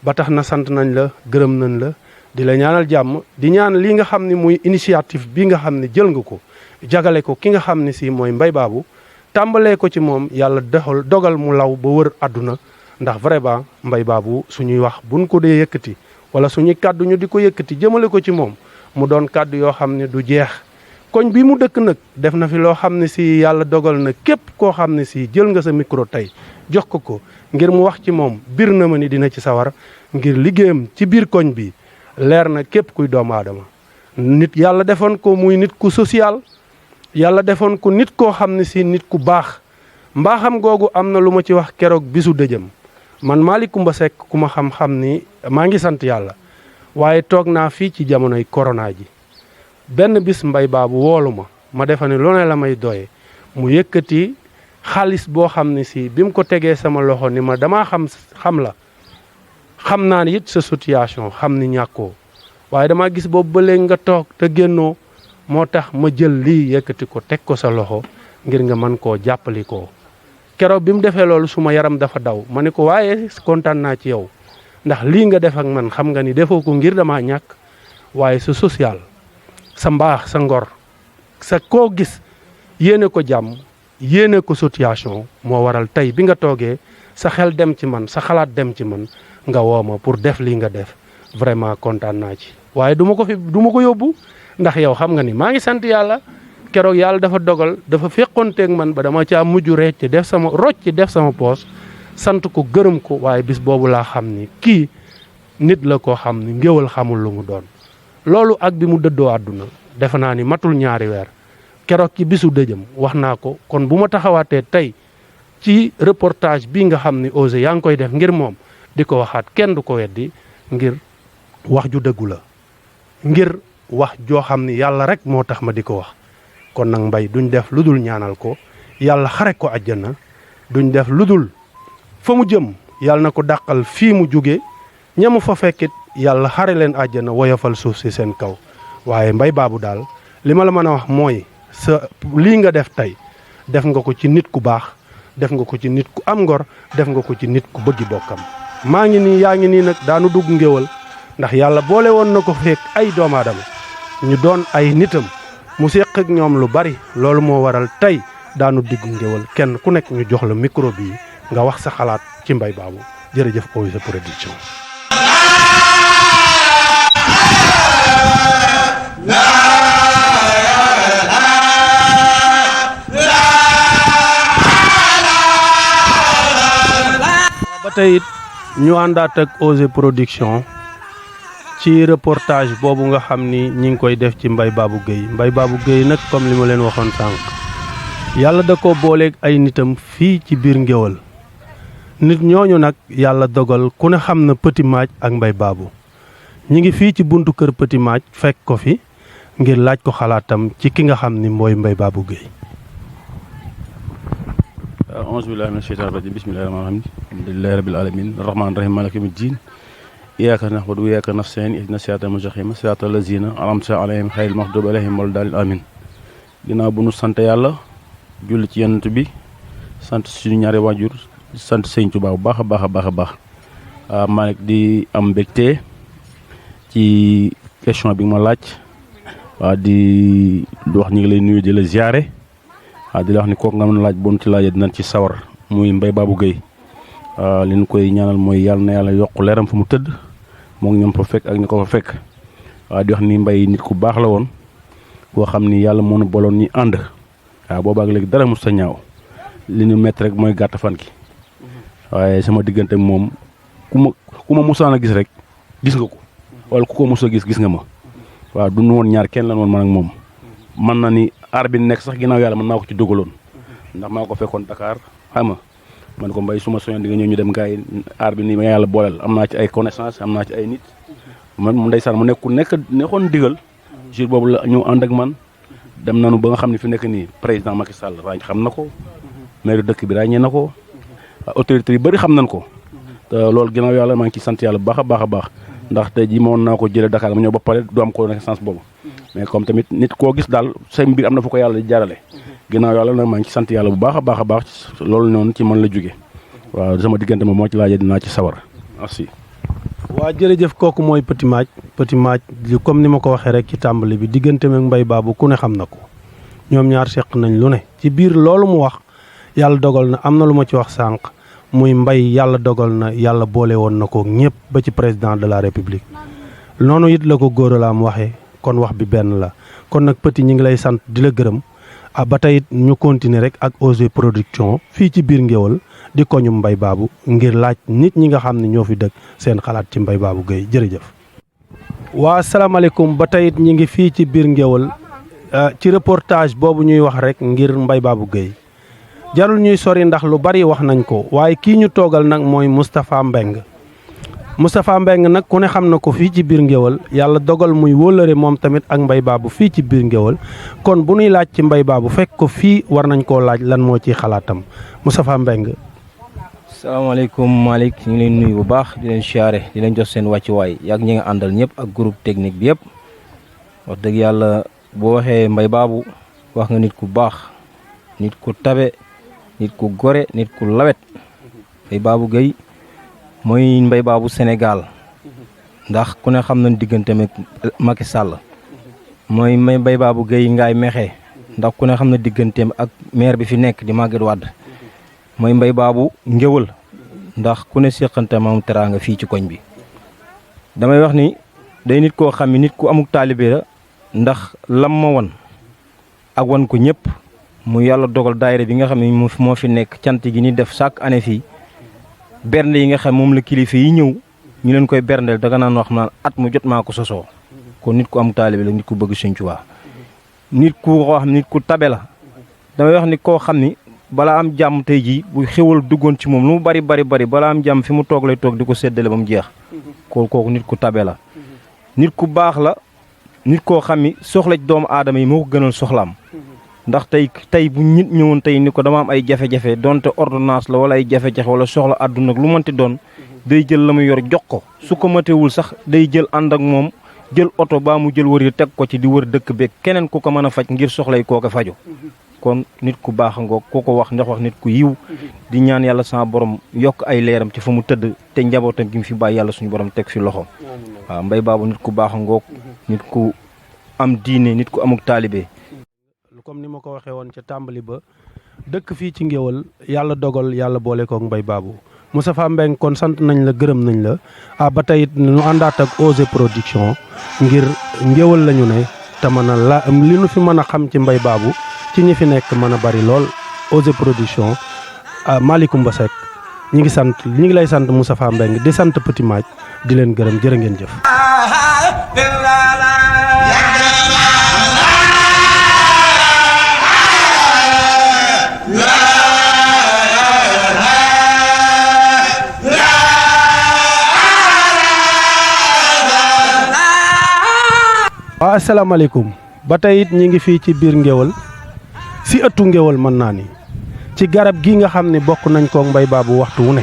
F: ba tax na sant nañ la gërëm nañ la di la ñaanal jàmm di ñaan li nga xam ni muy initiative bi nga xam ne jël nga ko jagale ko ki nga xam ne si mooy Mbaye Babou tàmbalee ko ci moom yàlla dogal mu law ba wër àdduna ndax vraiment Mbaye Babou suñuy wax buñ ko dee yëkkati wala suñuy kàddu ñu di ko yëkkati jëmale ko ci moom mu doon kàddu yoo xam ne du jeex koñ bi mu dëkk nag def na fi loo xam ne si yàlla dogal na képp koo xam ne si jël nga sa micro tey jox ko ngir mu wax ci moom bir na ma ni dina ci sawar ngir liggéeyam ci biir koñ bi leer na képp kuy doomu aadama nit yàlla defoon ko muy nit ku social yàlla defoon ko nit koo xam ne si nit ku baax mbaaxam googu am na lu ma ci wax keroog bisu dëjëm man Malick Coumba Seck ku ma xam-xam ni maa ngi sant yàlla waaye toog naa fii ci jamonoy corona ji benn bis Mbaye Babou woolu ma defa ne lu ne la may doye mu yëkkati xaalis boo xam ne si bi mu ko tegee sama loxo ni ma damaa xam la xam naa ni it sa situation xam ni ñàkkoo waaye damaa gis boobu ba léegi nga toog te génnoo moo tax ma jël lii yëkkati ko teg ko sa loxo ngir nga mën koo jàppali ko keroog bi mu defee loolu suma yaram dafa daw ma ne ko waaye kontaan naa ci yow ndax lii nga def ak man xam nga ni defoo ko ngir damaa ñàkk waaye sa social sa mbaax sa ngor sa koo gis yéene ko jàmm yéene ko situation moo waral tey bi nga toogee sa xel dem ci man sa xalaat dem ci man nga woo ma pour def lii nga def vraiment kontaan naa ci waaye du ma ko yóbbu ndax yow xam nga ni maa ngi sant yàlla keroog yàlla dafa dogal dafa fekkoonteeg man ba dama caa mujj rocc def sama poos sant ko gërëm ko waaye bis boobu laa xam ni kii nit la koo xam ni Ngéwal xamul lu mu doon loolu ak bi mu dëddoo àdduna defe naa ni matul ñaari weer keroog ci bisu dëjëm wax naa ko kon bu ma taxawaatee tey ci reportage bi nga xam ni Osé yaa ngi koy def ngir moom di ko waxaat kenn du ko weddi ngir wax ju dëggu la ngir wax joo xam ni yàlla rek moo tax ma di ko wax kon nag Mbaye duñ def lu dul ñaanal ko yàlla xare ko àjjana duñ def lu dul fa mu jëm yàlla na ko dàqal fii mu jóge ñamu fa fekkit yàlla xare leen àjjana woyofal suuf si seen kaw waaye Mbaye Babou daal li ma la mën a wax mooy sa lii nga def tey def nga ko ci nit ku baax def nga ko ci nit ku am ngor def nga ko ci nit ku bëggi bokkam maa ngi nii yaa ngi nii nag daanu dugg ngéwal ndax yàlla boole woon na ko fekk ay doomu aadama ñu doon ay nitam mu séq ak ñoom lu bari loolu moo waral tey daanu diggu ngéwal kenn ku nekk ñu jox la micro bi nga wax sa xalaat ci Mbaye Babou jërëjëf OZ Production. ba tey it ñu àndaat ak OZ Production ci reportage boobu nga xam ni ñi ngi koy def ci Mbaye Babou Gueye Mbaye Babou Gueye nag comme li ma leen waxoon sànq yàlla da ko booleeg ay nitam fii ci biir ngéwal nit ñooñu nag yàlla dogal ku ne xam na Petit Madj ak Mbaye Babou ñi ngi fii ci buntu kër Petit Madj fekk ko fi ngir laaj ko xalaatam ci ki nga xam ni mooy Mbaye Babou Gueye.
G: auzu billaahi mina sheytaani rajiim bismillaahi rahmaani rahiim alhamdulillaahi rabbil aalamiin arrahmaani rahiim maaliki yawmi ddiin iyyaaka na'budu wa iyyaaka nasta'iin ihdinas siraatal mustaqiim siraatal laziina an'amta alayhim ghayril maghduubi alayhim wa lad-daalliin amiin. ginnaaw bu nu sant yàlla julli ci yonent bi sant suñu ñaari waajur sant Sëñ Tuubaa bu baax a baax a baax a baax maa ngi di am mbégte ci question bi ma laaj waa di wax ñu ngi lay nuyu di la ziare di la wax ni kooku nga mën a laaj bon ci laajee dinañ ci sawar muy Mbaye Babou Gueye li ñu koy ñaanal mooy yàlla na yàlla yokk leeram fa mu tëdd moom ñoom fa fekk ak ñu ko fa fekk di wax ni Mbaye nit ku baax la woon koo xam ni yàlla moo nu boloon ñi ànd waaw boobaak léegi dara mos sa ñaaw li ñu métti rek mooy gàtt fan ki waaye sama diggante moom ku ma musaan a gis rek gis nga ko wala ku ko mos a gis nga ma waaw du nu woon ñaar kenn lan woon man ak moom man na ni aar bi nekk sax ginnaaw yàlla man maa ko ci dugaloon ndax maa ko fekkoon Dakar xam nga man ko Mbaye su ma soñoon di nga ñëw ñu dem gars yi aar bi nii ma yàlla booleel am naa ci ay connaissance am naa ci ay nit man mu ndeysaan mu nekkoon digal jour boobu la ñëw ànd ak man dem nañu ba nga xam ne fi nekk nii président Macky Sall xam na ko maire dëkk bi ràññee na ko autorité yu bëri xam nañ ko te loolu ginnaaw yàlla maa ngi ci sant yàlla bu baax a baax a baax ndax tey jii moon naa ko jëlee Dakar ma ñëw ba pare du am connaissance boobu mais comme tamit nit koo gis daal say mbir am na fu ko yàlla di jaarale ginnaaw yàlla nag maa ngi ci sant yàlla bu baax a baax loolu noonu ci man la jóge waaw sama diggante moom moo ci laajee dinaa ci sawar merci.
F: waa jërëjëf kooku mooy Petit Madj comme ni ma ko waxee rek ci tàmbali bi diggante ak Mbaye Babou ku ne xam na ko ñoom ñaar seq nañ lu ne ci biir loolu mu wax yàlla dogal na am na lu ma ci wax sànq muy Mbaye yàlla dogal na yàlla boole woon na ko ñëpp ba ci président de la république noonu it la ko góor la am waxee kon wax bi benn la kon nag Petit ñi ngi lay sant di la gërëm ba tey it ñu continuer rek ak OZ Production fii ci biir ngéwal di ko ñu Mbaye Babou ngir laaj nit ñi nga xam ne ñoo fi dëkk seen xalaat ci Mbaye Babou Gueye jërëjëf. waa asalaamaaleykum ba tey it ñi ngi fii ci biir ngéwal ci reportage boobu ñuy wax rek ngir Mbaye Babou Gueye jarul ñuy sori ndax lu bari wax nañ ko waaye kii ñu toogal nag mooy Moustapha Mbeng nag ku ne xam na ko fii ci biir ngéwal yàlla dogal muy wóolëre moom tamit ak Mbaye Babou fii ci biir ngéwal kon bu ñuy laaj ci Mbaye Babou fekk ko fii war nañ koo laaj lan moo ciy xalaatam Moustapha Mbeng.
H: salaamaaleykum Malick ñu ngi leen nuyu bu baax di leen siyaare di leen jox seen wàccuwaay yàgg ñi nga àndal ñëpp ak groupe technique bi yëpp wax dëgg yàlla boo waxee Mbaye Babou wax nga nit ku baax nit ku tabe nit ku gore nit ku lawet Mbaye Babou Gueye mooy Mbaye Babou Sénégal ndax ku ne xam nañ diggante Macky Sall mooy Mbaye Babou Gueye ngaay mexe ndax ku ne xam na digganteem ak maire bi fi nekk di Maguette Wade mooy Mbaye Babou ngéwal ndax ku ne séqante moom teraanga fii ci koñ bi damay wax ni day nit koo xam ni nit ku amuk taalibe la ndax lam ma won ak wan ko ñëpp mu yàlla dogal daayira bi nga xam ne moo fi nekk cant gi ni def chaque année fii bernde yi nga xam moom la kilifa yi ñëw ñu leen koy berndeel danga naan wax naan at mu jot maa ko sosoo kon nit ku amuk taalibe la nit ku bëgg Sëñ Tuubaa nit ku koo xam nit ku tabe la damay wax ni koo xam ni balaa am jàmm tey jii bu xewal duggoon ci moom lu mu bari balaa am jàmm fi mu toog lay toog di ko séddale ba mu jeex kooku nit ku tabe la nit ku baax la nit koo xam ni soxla doomu aadama yi moo ko gënal soxlaam ndax tey bu nit ñëwoon tey ni ko dama am ay jafe-jafe donte ordonnance la wala ay jafe-jafe wala soxla àdduna lu mënti doon day jël la mu yor jox ko su ko matewul sax day jël ànd ak moom jël oto baa mu jël wër yi teg ko ci di wër dëkk beeg keneen ku ko mën a faj ngir soxlay kooka faju kon nit ku baax ngoog ku ko wax ndax wax nit ku yiw di ñaan yàlla sama borom yokk ay leeram ci fa mu tëdd te njabootam gi mu fi bàyyi yàlla suñu borom teg fi loxo waaw Mbaye Babou nit ku baax ngoog nit ku am diine nit ku amuk taalibe
F: comme ni ma ko waxee woon ca tàmbali ba dëkk fii ci Ngéwal yàlla dogal yàlla boole kook Mbaye Babou Moustapha Mbeng kon sant nañ la gërëm nañ la ba tey it ñu àndaat ak OSE production ngir Ngéwal lañu ne te mën a la li nu fi mën a xam ci Mbaye Babou ci ñi fi nekk mën a bari lool OSE production Malicoumba Seck ñi ngi lay sant Moustapha Mbeng di sant Petit Madj di leen gërëm jërë ngeen jëf. waaw asalaamaaleykum ba tey it ñi ngi fii ci biir Ngéwal si ëttu Ngéwal mën naa ni ci garab gi nga xam ne bokk nañ koog Mbaye Babou waxtu wu ne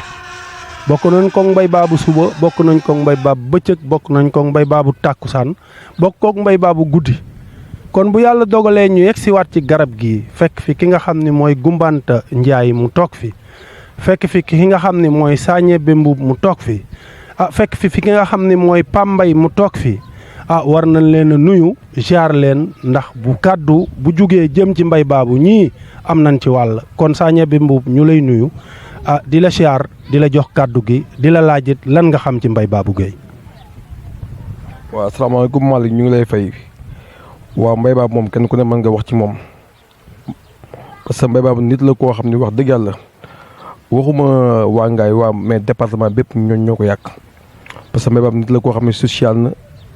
F: bokk nañ koog Mbaye Babou suba bokk nañ koog Mbaye Babou bëccëg bokk nañ koog Mbaye Babou tàkkusaan bokk koog Mbaye Babou guddi kon bu yàlla dogalee ñu yegg si waat ci garab gi fekk fi ki nga xam ne mooy Gumbanta Njaay mu toog fi fekk fi ki nga xam ne mooy Sañebe Mbuub mu toog fi fekk fi ki nga xam ne mooy Pambay mu toog fi war nañ leen a nuyu jaar leen ndax bu kàddu bu jugee jëm ci Mbaye Babou ñii am nañ ci wàll kon Sañebe Mbuub ñu lay nuyu di la siyaar di la jox kàddu gi di la laajit lan nga xam ci Mbaye Babou Gueye.
I: waaw asalaamaaleykum Malick ñu ngi lay fay waaw Mbaye Babou moom kenn ku ne mën nga wax ci moom parce que Mbaye Babou nit la koo xam ne wax dëgg yàlla waxuma waa Ngaye waa mais département bépp ñoo ko yàq parce que Mbaye Babou nit la koo xam ne social na.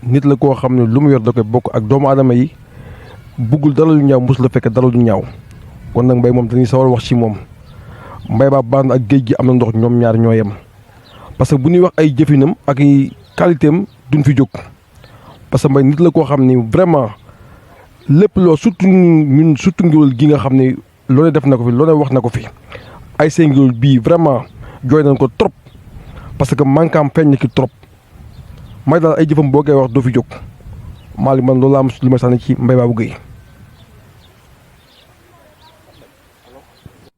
I: nit la koo xam ne lu mu yor da koy bokk ak doomu aadama yi buggul dara lu ñaaw mus la fekk dara lu ñaaw kon nag Mbaye moom dañuy sawar wax ci moom Mbaye Babou baax na ak géej gi am na ndox ñoom ñaar ñoo yem parce que bu ñuy wax ay jëfinam ak ay qualité am duñ fi jóg parce que Mbaye nit la koo xam ni vraiment lépp loo surtout ñun surtout Ngéwal gi nga xam ne loolee def na ko fi loolee wax na ko fi ay seen Ngéwal bii vraiment jooy nañ ko trop parce que manquam feeñ na ki trop. may daal ay jëfam boo koy wax doo fi jóg Malick man loolu am li ma sànni ci Mbaye Babou Gueye.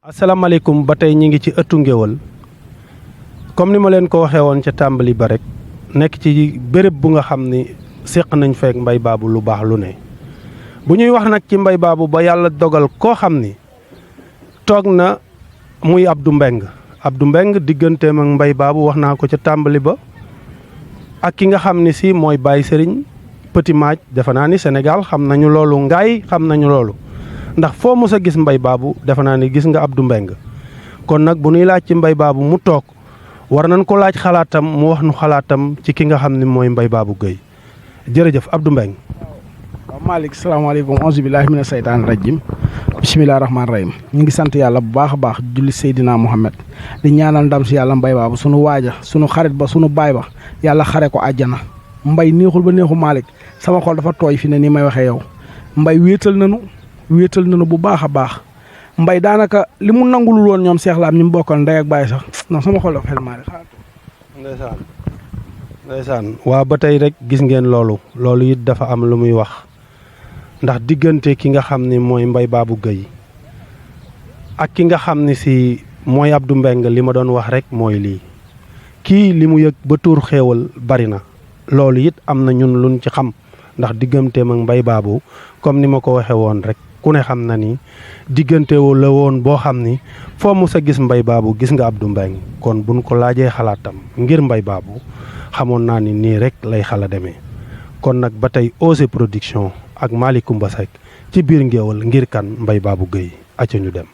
F: asalaamaaleykum ba tey ñi ngi ci ëttu Ngéwal comme ni ma leen ko waxee woon ca tàmbali ba rek nekk ci béréb bu nga xam ni séq nañ feek Mbaye Babou lu baax lu ne bu ñuy wax nag ci Mbaye Babou ba yàlla dogal koo xam ni toog na muy Abdou Mbeng digganteem ak Mbaye Babou wax naa ko ca tàmbali ba. ak ki nga xam ne si mooy Baye Serigne Petit Madj defe naa ni Sénégal xam nañu loolu Ngaye xam nañu loolu ndax foo mos a gis Mbaye Babou defe naa ni gis nga Abdou Mbeng kon nag bu ñuy laaj ci Mbaye Babou mu toog war nañ ko laaj xalaatam mu wax nu xalaatam ci ki nga xam ne mooy Mbaye Babou Gueye jërëjëf Abdou Mbeng.
J: waaw Malick salaamaaleykum auzu billaahi mina seytaani rajim bisimilah rahmaani rahim ñu ngi sant yàlla bu baax a baax julli Seydina Mohamed di ñaanal ndam si yàlla Mbaye Babou sunu waaja sunu xarit ba sunu baay ba yàlla xare ko àjjana Mbaye neexul ba neexu Malick sama xol dafa tooy fi ne nii may waxee yow Mbaye wéetal nanu bu baax a baax Mbaye daanaka li mu nangulul woon ñoom Cheikh Lam ñu mu bokkal ndey ak baay sax non sama xol dafa xel Malick
F: ndeysaan waa ba tey rek gis ngeen loolu it dafa am lu muy wax ndax diggante ki nga xam ni mooy Mbaye Babou Gueye ak ki nga xam ni si mooy Abdou Mbeng li ma doon wax rek mooy lii kii li mu yëg ba tuur xéewal bari na loolu it am na ñun luñ ci xam ndax digganteem ak Mbaye Babou comme ni ma ko waxee woon rek ku ne xam na ni diggante la woon boo xam ni foo mu sa gis Mbaye Babou gis nga Abdou Mbeng kon buñ ko laajee xalaatam ngir Mbaye Babou xamoon naa ni nii rek lay xala demee kon nag ba tey OSE production ak Malicoumba Seck ci biir Ngéwal ngir kan Mbaye Babou Gueye acca ñu dem.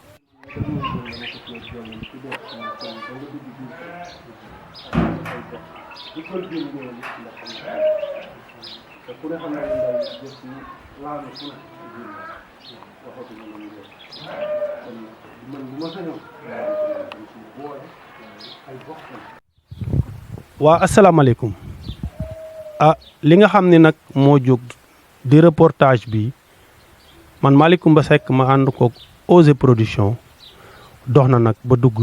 F: waa asalaamaaleykum li nga xam ne nag moo jóg di reportage bi man Malick Coumba Seck ma ànd ko Osé Production dox na nag ba dugg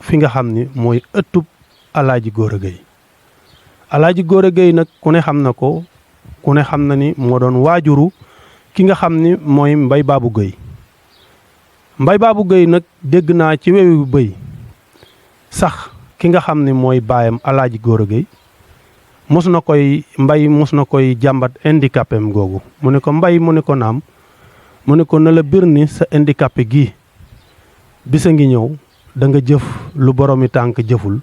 F: fi nga xam ni mooy ëttub Alaaji Gora Gueye Alaaji Gora Gueye nag ku ne xam na ko ku ne xam na ni moo doon waajuru ki nga xam ni mooy Mbaye Babou Gueye Mbaye Babou Gueye nag dégg naa ci wewu bëy sax ki nga xam ni mooy baayam Alaaji Gora Gueye mos na koy jàmbat handicapé am googu mu ne ko Mbaye mu ne ko naam mu ne ko na la bir ni sa handicapé gii bisa ngi ñëw da nga jëf lu boromi tànk jëful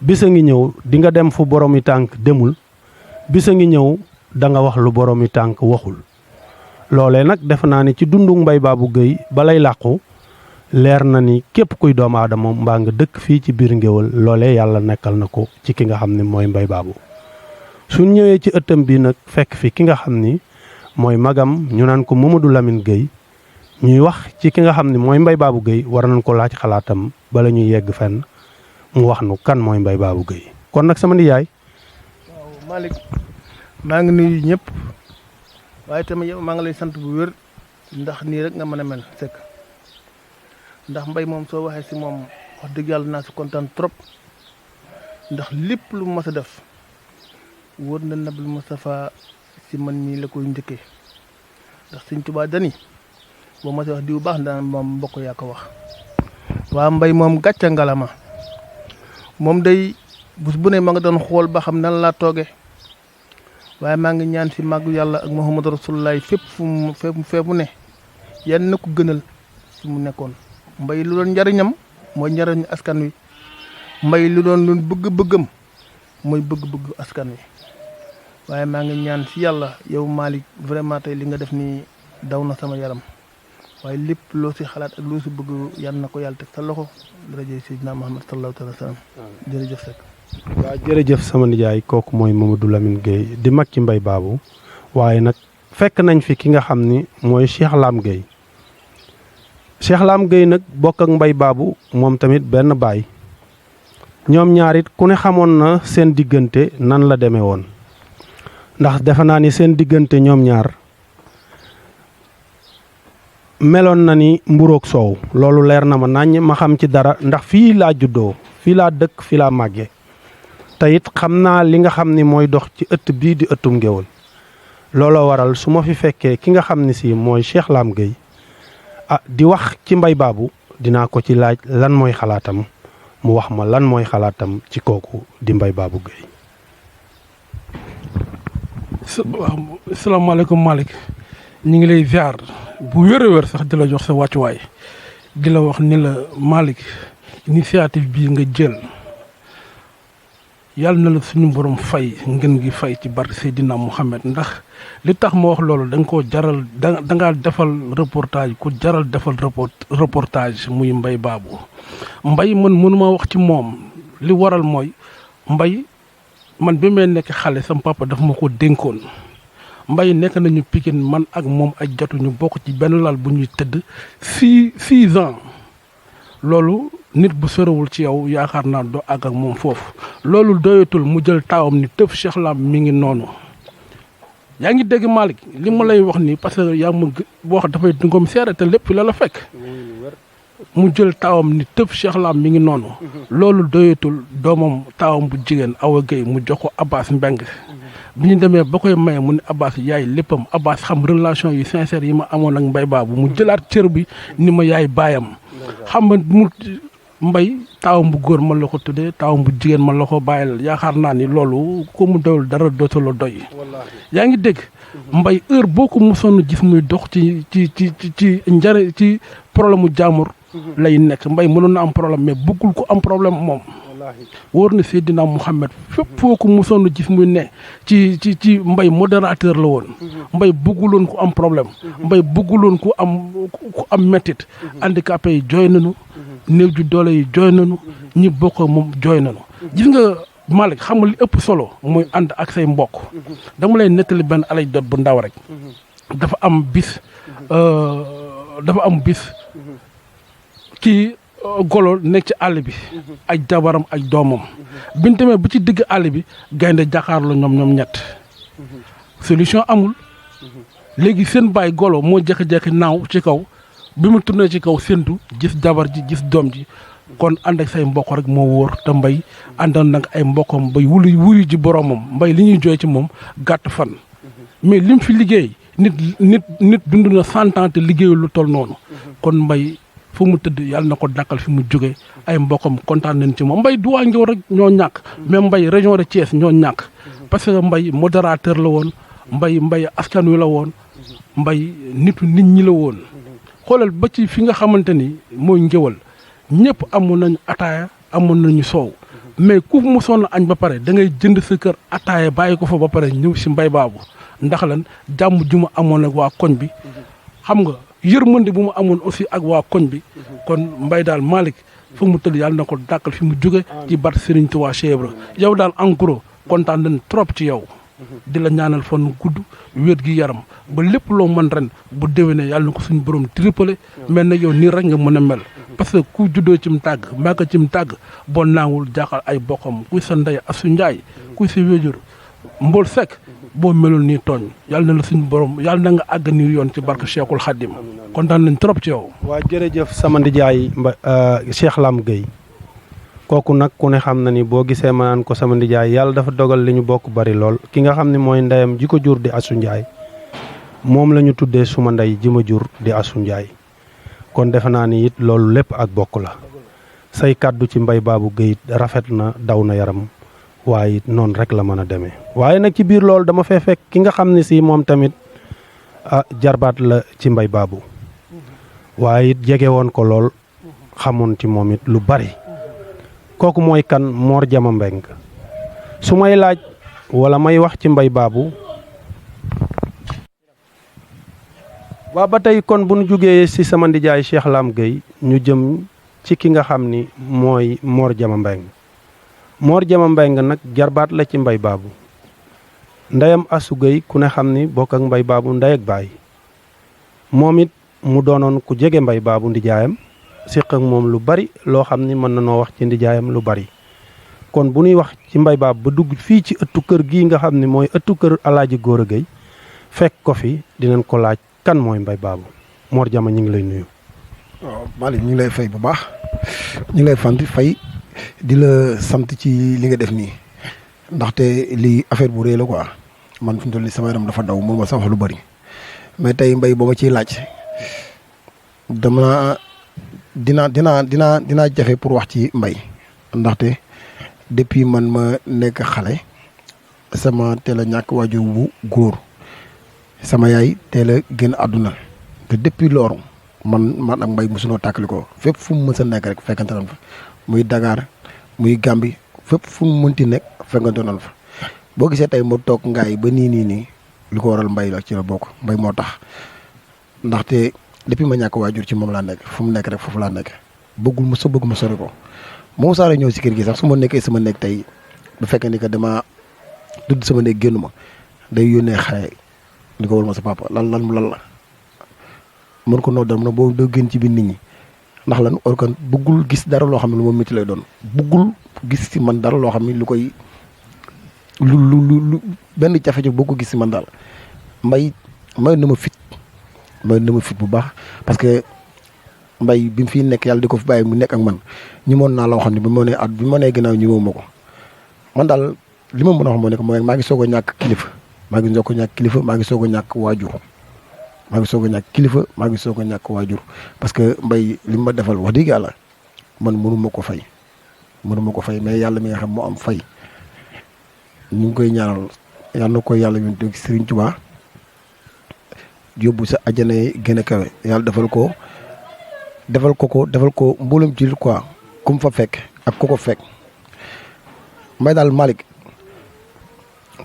F: bisa ngi ñëw di nga dem fu boromi tànk demul bisa ngi ñëw da nga wax lu boromi tànk waxul loolee nag defe naa ni ci dundu Mbaye Babou Gueye balay làqu leer na ni képp kuy doomu aadama mbaa nga dëkk fii ci biir Ngéwël loolee yàlla nekkal na ko ci ki nga xam ne mooy Mbaye Babou suñ ñëwee ci ëttam bi nag fekk fi ki nga xam ni mooy magam ñu naan ko Mamadou Lamine Gueye ñuy wax ci ki nga xam ne mooy Mbaye Babou Gueye war nañ ko laaj xalaatam bala ñuy yegg fenn mu wax nu kan mooy Mbaye Babou Gueye kon nag sama nijaay.
J: waaw Malick maa ngi nuyu ñëpp waaye tamit yow maa ngi lay sant bu wér ndax nii rek nga mën a mel Seck ndax Mbaye moom soo waxee si moom wax dëgg yàlla naa si kontaan trop ndax lépp lu mu mës a def wóor na Nabil Moustapha si man mii la koy njëkkee ndax Sëñ Tuubaa dani boo ma si wax diw baax na moom mbokk yaa ko wax. waa Mbaye moom gàcce ngalama moom day bés bu ne ma nga doon xool ba xam nan laa tooge waaye maa ngi ñaan si màggu yàlla ak Muhammadu Rasulullah fépp fu mu ne yan na ko gënal fi mu nekkoon. Mbaye lu doon njariñam mooy njariñu askan wi Mbaye lu doon lu bëgg-bëggam mooy bëgg-bëgg askan wi waaye maa ngi ñaan si yàlla yow Malick vraiment tey li nga def nii daw na sama yaram waaye lépp loo si xalaat ak loo si bëgg yal na ko yàlla teg sa loxo daraja Seydina Muhammad sallallahu alayhi wa sallam jërëjëf Seck.
F: waaw jërëjëf sama nijaay kooku mooy Mamadou Lamine Gueye di mag ci Mbaye Babou waaye nag fekk nañ fi ki nga xam ni mooy Cheikh Lam Gueye Cheikh Lam Gueye nag bokk ak Mbaye Babou moom tamit benn baay ñoom ñaar it ku ne xamoon na seen diggante nan la demee woon ndax defe naa ni seen diggante ñoom ñaar meloon na ni mburoog soow loolu leer na ma naññ ma xam ci dara ndax fii laa juddoo fii laa dëkk fii laa màggee te it xam naa li nga xam ni mooy dox ci ëtt bii di ëttum Ngéwël looloo waral su ma fi fekkee ki nga xam ni si mooy Cheikh Lam Gueye di wax ci Mbaye Babou dinaa ko ci laaj lan mooy xalaatam mu wax ma lan mooy xalaatam ci kooku di Mbaye Babou Gueye.
K: waaw salaamaaleykum Malick ñu ngi lay ziar bu wér a wér sax di la jox sa wàccuwaay di la wax ni la Malick initiative bii nga jël yàlla na la suñu borom fay ngeen gi fay ci barke Seydina Mouhamed ndax li tax ma wax loolu da nga koo jaral da ngaa defal reportage ku jaral defal reportage muy Mbaye Babou Mbaye man mënuma wax ci moom li waral mooy Mbaye man bi may nekk xale sama papa dafa ma ko dénkoon Mbaye nekk nañu Pikine man ak moom ay jotu ñu bokk ci benn lal bu ñuy tëdd 6 ans loolu nit bu sorewul ci yow yaakaar naa doo àgg ak moom foofu loolu doyatul mu jël taawam ni tëf Cheikh Lam mi ngi noonu yaa ngi dégg Malick li ma lay wax nii parce que yaa ma wax dafay dungom seere te lépp la la fekk mu jël taawam ni tëf Cheikh Lam mi ngi noonu loolu doyatul doomam taawam bu jigéen Awa Gueye mu jox ko Abbas Mbeng bi ñu demee ba koy maye mu ne Abbas yaay léppam Abbas xam relation yu sincère yi ma amoon ak Mbaye Babou mu jëlaat cër bi ni ma yaay baayam xam nga mu Mbaye taawam bu góor man la ko tuddee taawam bu jigéen man la ko bàyyil yaakaar naa ni loolu ko mu doyul dara dootul la doy yaa ngi dégg Mbaye heure boo ko mosoon gis muy dox ci njare ci problème mu jaamur lay nekk Mbaye mënoon na am problème mais bëggul ko am problème moom wóor na Seydina Mouhamed fépp foo ko mosoon gis muy ne ci Mbaye modérateur la woon Mbaye bëgguloon ku am problème Mbaye bëgguloon ku am mettit handicapé yi jooy nañu néew ju doole yi jooy nañu ñi bokk moom jooy nañu gis nga Malick xam nga li ëpp solo mooy ànd ak say mbokk dama lay nettali benn anecdote bu ndaw rek dafa am bis kii golo nekk ci àll bi ak jabaram ak doomam biñ demee ba ci digg àll bi gaynde jàkkaarloo ñoom ñett solution amul léegi seen baay golo moo jékki-jékki naaw ci kaw bi mu tourné ci kaw séntu gis jabar ji gis doom ji kon ànd ak say mbokk rek moo wóor te mbay àndoon nag ay mbokkam bay wuyu ji boromam mbay li ñuy jooy ci moom gàtt fan mais lim fi liggéey nit dund na 100 ans te liggéeyul lu toll noonu kon mbay fu mu tëdd yàlla na ko dàkkal fi mu jóge ay mbokkam kontaan nañ ci moom mbay du waa Ngéwél rek ñoo ñàkk mais mbay région de Thiès ñoo ñàkk parce que mbay modérateur la woon mbay askan wi la woon mbay nitu nit ñi la woon xoolal ba ci fi nga xamante ni mooy Ngéwél ñëpp amoon nañu ataaya amoon nañu soow mais ku mosoon añ ba pare da ngay jënd sa kër ataaya bàyyi ko fa ba pare ñëw si mbay baabu ndax lan jàmm ju mu amoon ak waa koñ bi xam nga yërmande bu mu amoon aussi ak waa koñ bi kon mbay daal Malick fu mu tëdd yàlla na ko dàkkal fi mu jóge ci bar Serigne Touba Cheikh Ibra yow daal en gros kontaan nañ trop ci yow di la ñaanal fan gudd wér gi yaram ba lépp loo mën ren bu déwénee yàlla na ko suñu borom triplé mel na yow nii rek nga mën a mel parce que ku juddoo cim tàgg màgg cim tàgg boo naawul jaaxal ay bokkam kuy sa ndey Asu Njaay kuy sa wéjur Mbol Seck boo melul nii tooñ yàlla na la suñu borom yàlla na nga àgg nii yoon ci barke Cheikhul Khadim kontaan nañ trop ci yow.
F: waa jërëjëf sama ndijaay Cheikh Lam Gueye kooku nag ku ne xam na ni boo gisee ma naan ko sama ndijaay yàlla dafa dogal li ñu bokk bari lool ki nga xam ne mooy ndeyam ji ko jur di Asu Njaay moom la ñu tuddee suma ndey ji ma jur di Asu Njaay kon defe naa ni it loolu lépp ak bokk la say kàddu ci Mbaye Babou Gueye rafet na daw na yaram waaye it noonu rek la mën a demee waaye nag ci biir loolu dama fee fekk ki nga xam ne si moom tamit jarbaat la ci Mbaye Babou waaye it jege woon ko lool xamoon ci moom it lu bari kooku mooy kan Mor Jama Mbeng su may laaj wala may wax ci Mbaye Babou waa ba tey kon bu nu jógee ci sama ndijaay Cheikh Lam Gueye ñu jëm ci ki nga xam ni mooy Mor Jama Mbeng Mor Jama Mbeng nag jarbaat la ci Mbaye Babou ndeyam Asu Gueye ku ne xam ni bokk ak Mbaye Babou ndey ak baay moom it mu doonoon ku jege Mbaye Babou ndijaayam siq ak moom lu bari loo xam ni mën na noo wax ci ndijaayam lu bari kon bu ñuy wax ci Mbaye Babou ba dugg fii ci ëttu kër gii nga xam ni mooy ëttu kër Alaaji Góora Gueye fekk ko fi dinañ ko laaj kan mooy Mbaye Babou Mor Jama ñu ngi lay nuyu.
L: waaw Malick ñu ngi lay fay bu baax ñu ngi lay fay di la sant ci li nga def nii ndaxte lii affaire bu rëy la quoi man fi mu toll nii sama yaram dafa daw moom ma sax wax lu bari mais tey Mbaye boo ma ciy laaj dinaa jafe pour wax ci Mbaye ndaxte depuis man ma nekk xale sama teel a ñàkk waajur bu góor sama yaay teel a génn àdduna te depuis loolu man ak Mbaye mosunoo tàkkali ko fépp fu mu mës a nekk rek fekkante nañ fa muy Dakar muy Gambie fépp fu mu mënti nekk fekkante nañ fa boo gisee tey mu toog ngaay ba nii li ko waral Mbaye la ci la bokk Mbaye moo tax ndaxte depuis ma ñàkk waajur ci moom laa nekk fu mu nekk rek foofu laa nekk bëgg ma sori ko moom saara ñëw si kër gi sax su ma nekkee sama nekk tey bu fekkee ni que dama tudd sama nekk génn ma day yónnee xale di ko wal ma sa papa lan la mën ko noo dal na boo doo génn ci biir nit ñi ndax lan orkan bëggul gis dara loo xam ne lu ma métti lay doon bëggul gis si man dara loo xam ne lu koy lu benn jafe-jafe boo ko gis si man daal Mbaye na ma fit bu baax parce que Mbaye bi mu fi nekk yàlla di ko fi bàyyi mu nekk ak man ñi moon naa la waxoon ne bi ma nee ginnaaw ñi ma ko man daal li ma mën a wax moo nekk mooy maa ngi soog a ñàkk kilifa maa ngi soog a ñàkk kilifa maa ngi soog a ñàkk waajur maa ngi soog a ñàkk kilifa maa ngi soog a ñàkk waajur parce que Mbaye li ma defal wax dëgg yàlla man mënu ma ko fay mais yàlla mi nga xam moo am fay ñu ngi koy ñaanal yàlla na ko yàlla yónni Serigne Touba yóbbu sa àjjana yi gën a kawe yàlla defal ko mboolem ci quoi ku mu fa fekk ak ku ko fekk Mbaye daal Malick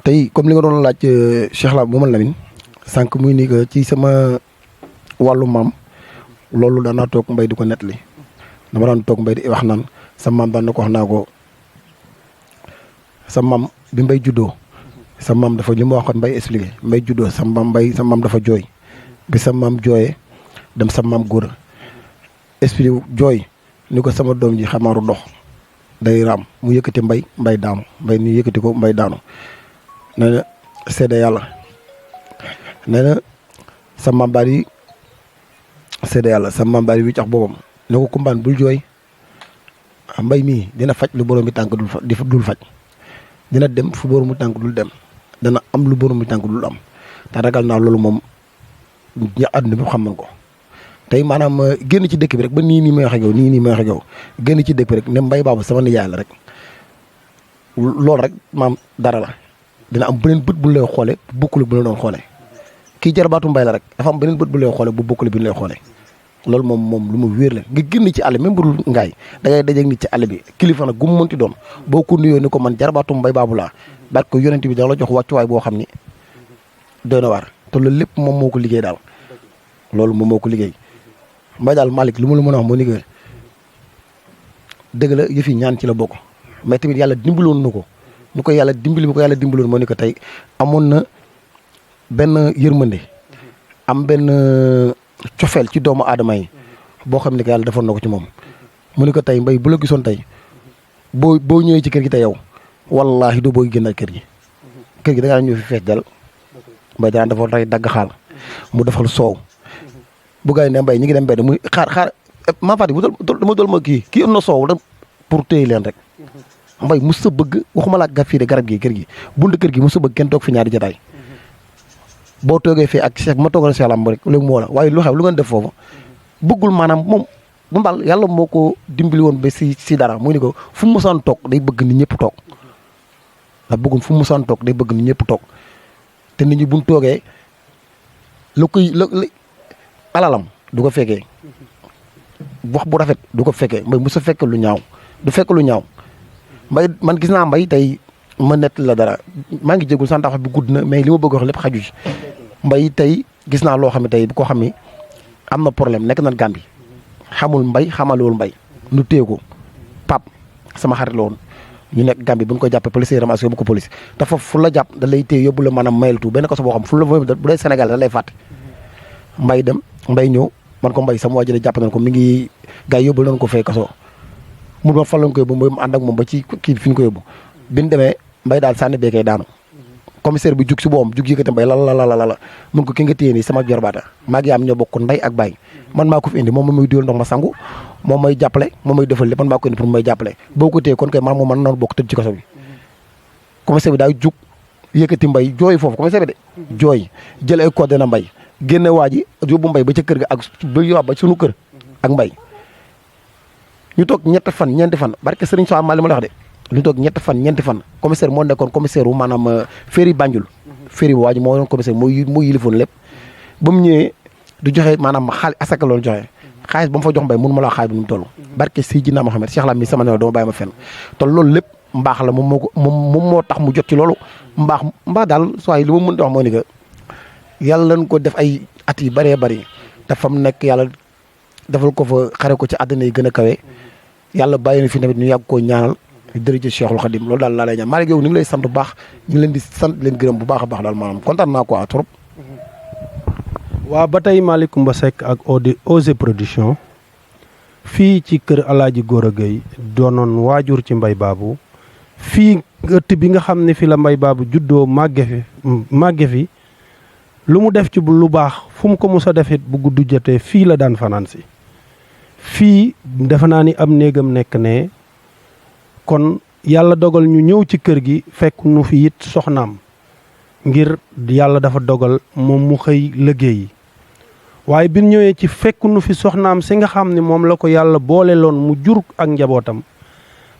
L: tey comme li nga doon laaj Cheikh la Momadou Lamine sànq muy ni que ci sama wàllu maam loolu daan naa toog Mbaye di ko nettali dama daan toog Mbaye di wax naan sa maam daan na ko wax naa ko sa maam bi Mbaye juddoo sa maam dafa li ma waxoon mbay expliqué mbay juddoo sa maam dafa jooy bi sa maam jooyee dem sa maam góor expliqué jooy ni ko sama doom ji xamaaru dox day raam mu yëkkati mbay daanu mbay ni yëkkati ko mbay daanu nee na seede yàlla nee na sa maam daal di seede yàlla sa maam daal di wiccax boobam ne ko kumbaan bul jooy mbay mii dina faj lu borom bi tànk dul faj dina dem fu borom bi tànk dul dem dana am lu borom bi tànk dul am te ragal naa loolu moom ña àdduna bi xam nañ ko tey maanaam génn ci dëkk bi rek ba nii may wax ak yow nii may wax ak yow génn ci dëkk bi rek ne Mbaye Babou sama nijaay la rek loolu rek maam dara la dina am beneen bët bu lay xoole bu bokkul bu la doon xoole kii jarbaatu mbay la rek dafa am beneen bët bu lay xoole bu bokkul bi lay xoole loolu moom lu ma wéer la nga génn ci àll même bu dul ngaay da ngay dajeeg nit ci àll bi kilifa nag gu mu mënti doon boo ko nuyoo ni ko man jarbaatu Mbaye Babou laa baat ko yonent bi da la jox wàccuwaay boo xam ni doy na waar te loolu lépp moom moo ko liggéey daal loolu moom moo ko liggéey mbay daal Malick lu ma la mën a wax moo ni que dëgg la yëf yi ñaan ci la bokk mais tamit yàlla dimbaloon na ko ñu ko yàlla dimbaloon moo ni ko tey amoon na benn yërmande am benn cofeel ci doomu aadama yi boo xam ne que yàlla defoon na ko ci moom mu ni ko tey mbay bu la gisoon tey boo ñëwee ci kër gi tey yow wallaahi doo booy génnal kër gi da ngaa ñëw fi fees dal mbay daan dafa tey dagg xaal mu defal soow bu gars yi ne mbay ñi ngi dem benn muy xaar maa fàtte dama dool ma kii am na soow da pour téye leen rek mbay mos sa bëgg waxuma laa ga fii de garab gi kër gi bunt kër gi mos sa bëgg kenn toog fi ñaari jotaay boo toogee fii ak Cheikh ma toogal Cheikh Lamb rek léegi moo la waaye lu xew lu ngeen def foofu bëggul maanaam moom bu mbal yàlla moo ko dimbali woon ba si dara muy ni ko fu mu mosaan toog day bëgg nit ñëpp toog ndax bëggul fu mu mosaan toog day bëgg nit ñëpp toog te nit ñi buñ toogee alalam du ko fekkee wax bu rafet du ko fekkee mbay mu sa fekk lu ñaaw du fekk lu ñaaw mbay man gis naa mbay tey ma nett la dara maa ngi jégul sant wax bi gudd na mais li ma bëgg wax lépp xaju ci mbay tey gis naa loo xam ne tey bu ko xam ni am na problème nekk na Gàmbi xamul mbay xamalewul mbay nu téye ko pap sama xarit la woon ñu nekk Gàmbi bu ñu ko jàppee police yi ramassé yóbbu ko police te foofu fu la jàpp da lay téye yóbbu la maanaam mayeltu benn kaso boo xam fu la bu dee Sénégal da lay fàtte mbay dem mbay ñëw man ko mbay sama waa jële jàpp nañ ko mi ngi gars yi yóbbu nañ ko fee kaso mun ma fan lañ ko yóbbu mu ànd ak moom ba ci kii fi ñu ko yóbbu bi ñu demee mbay daal sànni beekee daanu commissaire bi jug si boobam jug yëkkati mbay la mun ko ki nga téye nii sama jorbaata maa ngi am ñoo bokk ndey ak baay man maa ko fi indi moom ma muy diwal ndox ma sangu moom may jàppale moom may defal lépp man maa ko indi pour may jàppale boo ko téye kon kay man moom man noonu bokk tëdd ci kaso bi commissaire bi daay jug yëkkati mbay jooy foofu commissaire bi de jooy jël ay code na mbay génne waa ji yóbbu mbay ba ca kër ga ak ba sunu kër ak mbay ñu toog ñeenti fan barke Serigne Sow ma li ma la wax de ñu toog ñeenti fan commissaire moo nekkoon commissaire wu maanaam féeri Banjul féeri bu waa ji moo doon commissaire moo yilifoon lépp ba mu ñëwee du joxe maanaam xaalis asaka loolu joxe xaalis ba mu fa jox mbay mënu ma la wax xaalis bi nu mu toll barke Seydina Mohamed Cheikh Lam mi sama ne dama bàyyi ma fenn te loolu lépp mbaax la moom moo tax mu jot ci loolu mbaax daal soo li ma mën di wax moo ni que yàlla lañ ko def ay at yi bëree bëri te fa mu nekk yàlla defal ko fa xare ko ci àddina yi gën a kawe yàlla bàyyi na fi tamit ñu yàgg koo ñaanal jërëjëf Cheikhul Khadim loolu daal laa lay ñaan Malick yow ni ngi lay sant bu baax ñu ngi leen di sant leen gërëm bu baax a baax daal maanaam kontaan naa quoi trop.
F: waa ba tey Malick Coumba Seck ak OZ Production fii ci kër Alaaji Gora Gueye doonoon waajur ci Mbaye Babou fii ëtt bi nga xam ne fi la Mbaye Babou juddoo màgge fi lu mu def ci lu baax fu mu ko mos a defit bu gudd jotee fii la daan fanaan si fii defe naa ni am néegam nekk ne kon yàlla dogal ñu ñëw ci kër gi fekk nu fi it soxnaam ngir yàlla dafa dogal moom mu xëy liggéey waaye bi ñëwee ci fekk nu fi soxnaam si nga xam ne moom la ko yàlla boole loon mu jur ak njabootam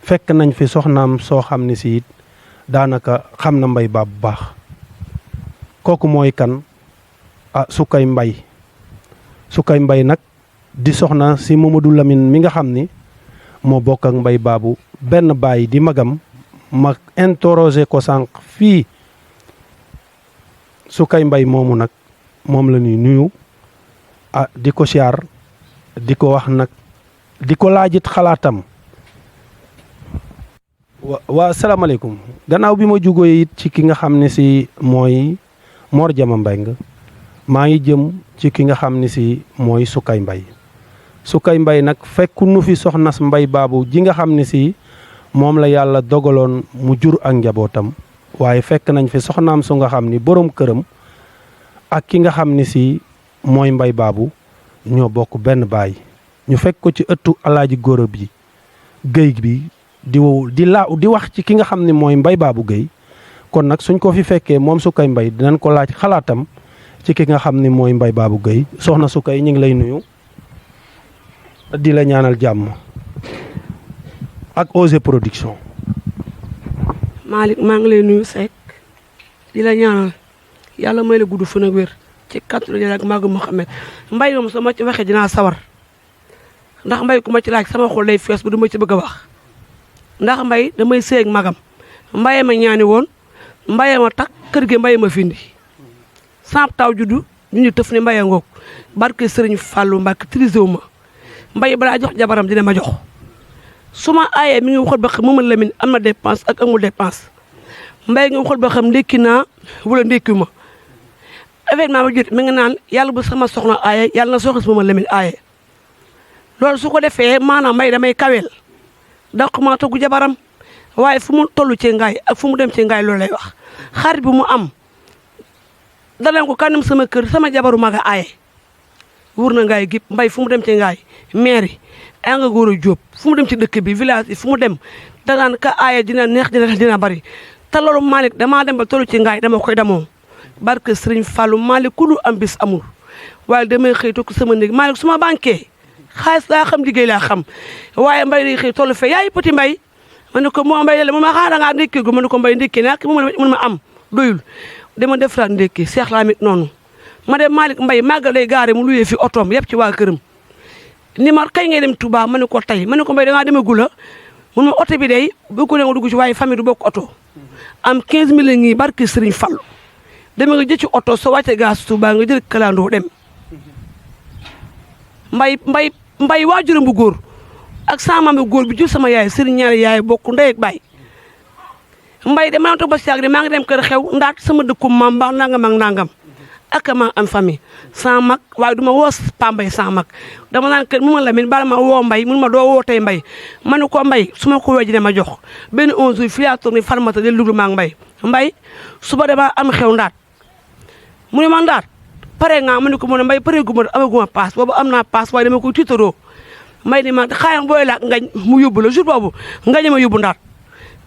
F: fekk nañ fi soxnaam soo xam ne si it daanaka xam na Mbaye Babou bu baax kooku mooy kan Sukay Mbay nag di soxna si Mamadou Lamine mi nga xam ni moo bokk ak Mbaye Babou benn baay di magam ma interroger ko sànq fii Sukay Mbay moomu nag moom la ñuy nuyu di ko siyaar di ko wax nag di ko laajit xalaatam waa salaamaaleykum gannaaw bi ma jugoo it ci ki nga xam ne si mooy Mor Jama Mbeng maa ngi jëm ci ki nga xam ne si mooy Sukay Mbay Sukay Mbay nag fekku nu fi soxnas Mbay Baabu ji nga xam ne si moom la yàlla dogaloon mu jur ak njabootam waaye fekk nañ fi soxnaam su nga xam ni borom këram ak ki nga xam ne si mooy Mbay Baabu ñoo bokk benn baay ñu fekk ko ci ëttu alaaji góora bi géy bi di wax ci ki nga xam ne mooy Mbay Baabu Géy kon nag suñ ko fi fekkee moom Sukay Mbay dinañ ko laaj xalaatam ci ki nga xam ne mooy Mbay Baabu Géy soxna Sukay ñu ngi lay nuyu di la ñaanal jàmm ak OSE Production.
M: Malick maa ngi lay nuyu Seck di la ñaanal yàlla may la gudd fan ak wér ci kàttu la ak Magu Mouhamed mbay moom soo ma ci waxee dinaa sawar ndax mbay ku ma ci laaj sama xol lay fees bu du ma ci bëgg a wax ndax mbay damay sëy ak magam mbaye ma ñaani woon mbaye ma takk kër gi mbaye ma findi samp taw juddu ñu ñu tëf ni mbaye ngoog barke Sëriñ Fàllu Mbàkke trisé wu ma mbay balaa jox jabaram dina ma jox su ma aayee mi ngi waxal ba xam Mama Lamine am na dépense ak amul dépense mbay nga waxal ba xam ndékki naa wala ndékki ma événement ba jot mi ngi naan yàlla bu sama soxna aaye yàlla na soxna si Mama Lamine aaye loolu su ko defee maanaam mbay damay kaweel daq maa toggu jabaram waaye fu mu toll ci ngaay ak fu mu dem ci ngaay loolu lay wax xarit bi mu am danañ ko kanam sama kër sama jabaru maga aaye wur na ngaay gépp mbay fu mu dem ci ngaay mairie a nga góor a jóob fu mu dem ci dëkk bi village yi fu mu dem danaan ka aaye dina neex dina bari te loolu Malick damaa dem ba toll ci ngaay dama koy damoo barke Sëriñ Fàllu Malick ku dul am bis amul waaye damay xëy toog sama néeg Malick su ma banquee xaalis laa xam liggéey laa xam waaye mbay day xëy tollu fe yaay petit mbay ma ne ko moo mbay la ma xaar dangaa ndékkee gu ma ne ko mbay ndékkee nak mun ma am doyul dama defaraat ndékkee Seex Laamit noonu ma dem Malick mbay màggal day gaare mu luyee fi otoom yëpp ci waa këram ni ma kay ngay dem Touba ma ne ko tey ma ne ko mbay dangaa demagul la mun ma oto bi day bëgg ne nga dugg ci waaye famille du bokk oto am 15000 ngi barke Sëriñ Fallu dama nga jël ci oto soo wàcce gaas Touba nga jël kalandoo dem mbay waajuram bu góor ak sama maam bu góor bi jur sama yaay sëriñ ñaari yaay bokk ndey ak baay mbay de ma toog ba si yàgg de maa ngi dem kër xew ndaat sama dëkkum maam mbaa nangam ak nangam ak maa am famille sama mag waaye du ma woo Pambay sama mag dama naan kër Mama Lamine bala ma woo mbay mun ma doo woo tey mbay ma ne ko mbay su ma ko woo ji ne ma jox benn 11 jours fii yaa toog ni farmata del duglu maa ngi mbay suba dama am xew ndaat mu ne ma ndaat pare nga mu ne ko mu ne mbay pare gu ma amaguma paas boobu am naa paas waaye dama koy tiitaroo mbay ni ma xaayam booy laak ngañ mu yóbbu la jour boobu ngañ ma yóbbu ndaat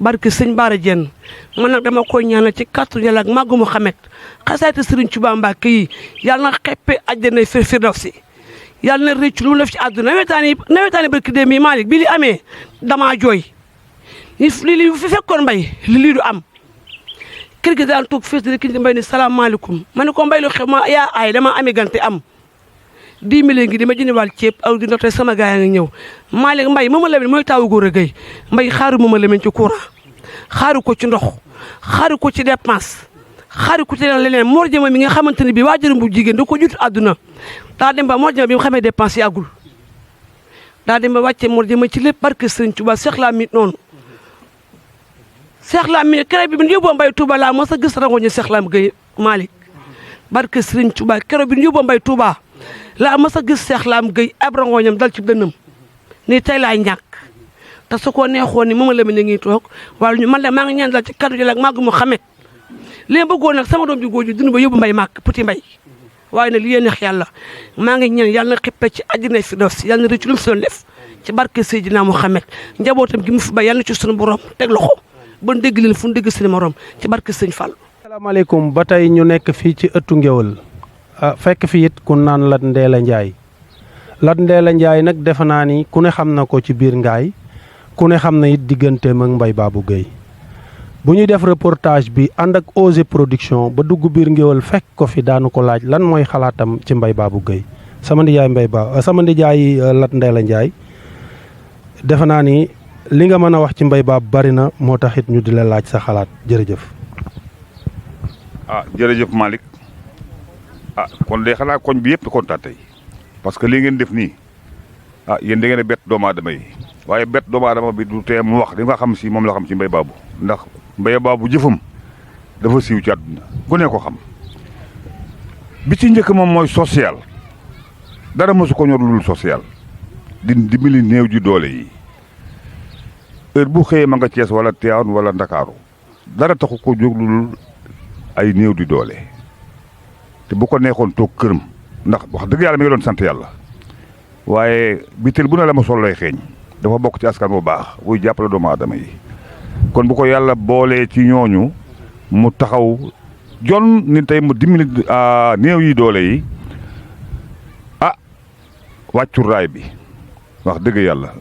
M: barke sëñ Baara Jenn man nag dama koy ñaanal ci kàttu Yàlla ak Magu Mouhamed xasaayte Sëriñ Tuubaa Mbàkke yi yàlla na xeppe àjjana firdawsi yàlla na rëccu lu mu def ci àdduna nawetaani barki démb yi Malick bi li amee damaa jooy li fi fekkoon mbay lii du am kër gi daan toog fees di ki mbay ni salaamaaleykum ma ne ko mbay lu xew ma yaa aay dama amee gante am 10 000 ngi di ma jëndi wàll ceeb aw di ndox sama gaay a ngi ñëw Malick mbay Mama Lamine mooy taawu góor a gay mbay xaaru Mama Lamine ci courant xaaru ko ci ndox xaaru ko ci dépense xaaru ko ci leneen Mor Jama mi nga xamante ne bii waajuram bu jigéen da ko jut àdduna daa dem ba Mor Jama bi nga xamee dépense yàggul daa dem ba wàcce Mor Jama ci lépp barke Sëriñ Tuubaa Seex Laamit noonu Seex Laamit keroog bi ñu yóbboo mbay Touba laa mos a gis rangoñu Seex Laam Gay Malick barke Sëriñ Tuubaa keroog bi ñu yóbboo mbay Touba laa mos a gis Seex Laam Gay ab rangoñam dal ci dënnam ni tey laay ñàkk te su ko neexoon ni Mama Lamine ngi toog wala ñu man la maa ngi ñaan dal ci kaddu Yàlla ak Magu Mouhamed li bëggoon nag sama doom ji góor ji dund ba yóbbu mbay màkk petit mbay waaye nag li neex yàlla maa ngi ñaan yàlla na xippe ci àjjana firdawsi yàlla na rëcc lu mu si doon def ci barke Seydina Mouhamed njabootam gi mu fi bay yàlla na ci sunu borom teg loxo ba dégg leen fu ñu dégg seen morom ci barke Sëñ Fall.
F: asalaamaaleykum ba tey ñu nekk fii ci ëttu Ngéwël fekk fi it ku naan Lat Ndeela Njaay Lat Ndeela Njaay nag defe naa ni ku ne xam na ko ci biir ngaay ku ne xam na it digganteem ak Mbay Baabu Géy bu ñuy def reportage bi ànd ak OSE Production ba dugg biir Ngéwël fekk ko fi daanu ko laaj lan mooy xalaatam ci Mbay Baabu Géy sama ndijaay Lat Ndeela Njaay defe naa ni li nga mën a wax ci Mbay Baabu bari na moo tax it ñu di la laaj sa xalaat jërëjëf.
N: jërëjëf Malick kon de xanaa koñ bi yëpp kontaan tey parce que li ngeen def nii yéen da ngeen a bett doomu aadama yi waaye bet doomu aadama bi du tee mu wax li nga xam si moom la xam si Mbaye Babou ndax Mbaye Babou jëfam dafa siiw ci àdduna ku ne ko xam bi ci njëkk moom mooy social dara mosu ko ñor lu dul social di dimbali néew ji doole yi heure bu xëyee ma nga Cees wala Tivaouane wala Ndakaaru dara taxu ko jóg lu dul ay néew di doole te bu ko neexoon toog këram ndax wax dëgg yàlla mi ngi doon sant yàlla waaye bitel bu ne la ma sol lay xeeñ dafa bokk ci askan bu baax buy jàppale doomu aadama yi kon bu ko yàlla boolee ci ñooñu mu taxaw jon ni tey mu dimbali néew yi doole yi wàccu raay bi wax dëgg yàlla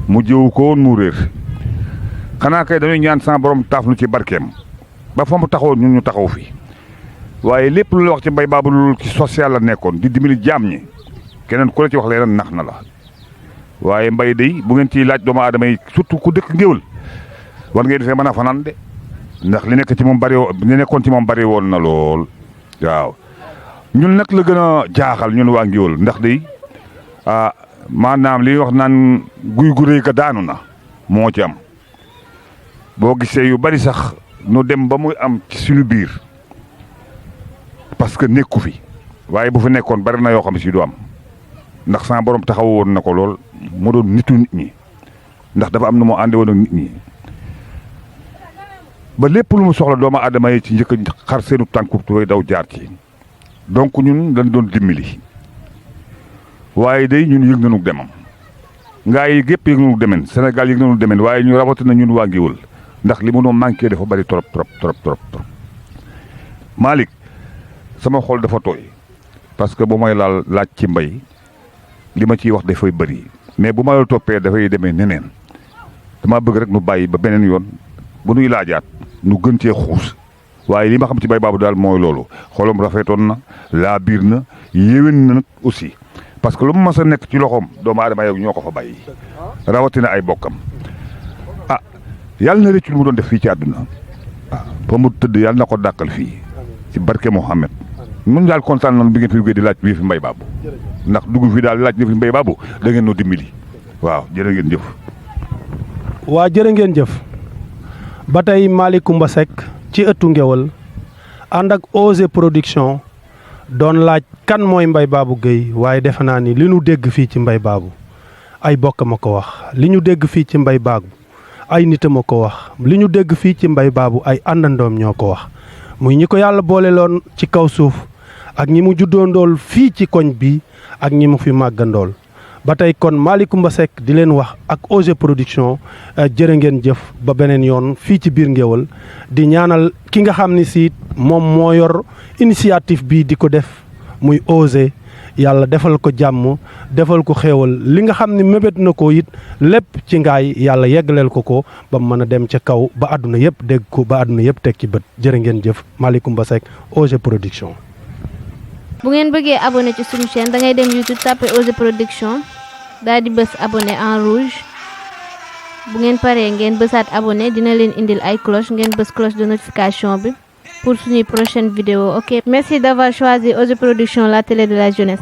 N: mu jëwu ko woon mu réer xanaa kay dañuy ñaan sama borom taaf nu ci barkeem ba fa mu taxawoon ñun ñu taxaw fi waaye lépp lu la wax ci Mbaye Babou lu ci social la nekkoon di dimbali jaam ñi keneen ku la ci wax leneen nax na la waaye Mbaye day bu ngeen ciy laaj doomu aadama yi surtout ku dëkk Ngéwël war ngeen fee mën a fanaan de ndax li nekk ci moom bari li nekkoon ci moom bari woon na lool waaw ñun nag la gën a jaaxal ñun waa Ngéwël ndax day maanaam li wax naan guy gu rëy ga daanu na moo ci am boo gisee yu bari sax nu dem ba muy am ci suñu biir parce que nekku fi waaye bu fi nekkoon bari na yoo xam si du am ndax sama borom taxaw woon na ko lool mu doon nitu nit ñi ndax dafa am na moo ànde woon ak nit ñi ba lépp lu mu soxla doomu aadama yi ci njëkk xar seenu tànku tooy daw jaar ci donc ñun dañ doon dimbali waaye day ñun yëg nañu demam ngaa yi gépp yëg nañu demen Sénégal yëg nañu demen waaye ñu rawatina ñun waa Ngéwël ndax li mu doon manqué dafa bari trop Malick sama xol dafa tooy parce que bu may laaj ci Mbaye li ma ciy wax dafay bëri mais bu ma la toppee dafay demee neneen dama bëgg rek nu bàyyi ba beneen yoon bu nuy laajaat nu gën cee xuus waaye li ma xam ci Mbaye Babou daal mooy loolu xolam rafetoon na laa biir na yéwén na nag aussi parce que lu mu mas a nekk ci loxoom doomu aadama yow ñoo ko fa bàyyi rawatina ay bokkam yàlla na rëcc lu mu doon def fii ci àdduna fa mu tëdd yàlla na ko dàqal fii ci barke Mouhamed ñun daal kontaan nañu bi ngeen fi duggee di laaj bii fi Mbaye Babou ndax dugg fi daal laaj bi fi Mbaye Babou da ngeen noo dimbali waaw jërë ngeen jëf.
F: waa jërë ngeen jëf ba tey Malick Coumba Seck ci ëttu Ngéwël ànd ak Osé Production doon laaj kan mooy Mbaye Babou Gueye waaye defe naa ni li ñu dégg fii ci Mbaye Babou ay bokk ma ko wax li ñu dégg fii ci Mbaye Babou ay nit ma ko wax li ñu dégg fii ci Mbaye Babou ay àndandoom ñoo ko wax muy ñi ko yàlla boole loon ci kaw suuf ak ñi mu juddoondool fii ci koñ bi ak ñi mu fi màggandool ba tey kon Malick Coumba Seck di leen wax ak Osé Production jërë ngeen jëf ba beneen yoon fii ci biir Ngéwël di ñaanal ki nga xam ni si moom moo yor initiative bii di ko def muy Osé yàlla defal ko jàmm defal ko xéewal li nga xam ni mébét na ko it lépp ci ngaay yàlla yeggaleel ko ba mën a dem ca kaw ba àdduna yëpp dégg ko ba àdduna yëpp teg ci bët jërë ngeen jëf Malick Coumba Seck Osé Production.
A: bu ngeen bëggee abonné ci suñu chaîne da ngay dem YouTube tapé Osé Production daal di bës abonné en rouge bu ngeen paree ngeen bësaat abonné dina leen indil ay cloche ngeen bës cloche de notification bi pour suñuy prochaine vidéo ok merci d'avoir choisi Osé Production, la télé de la jeunesse.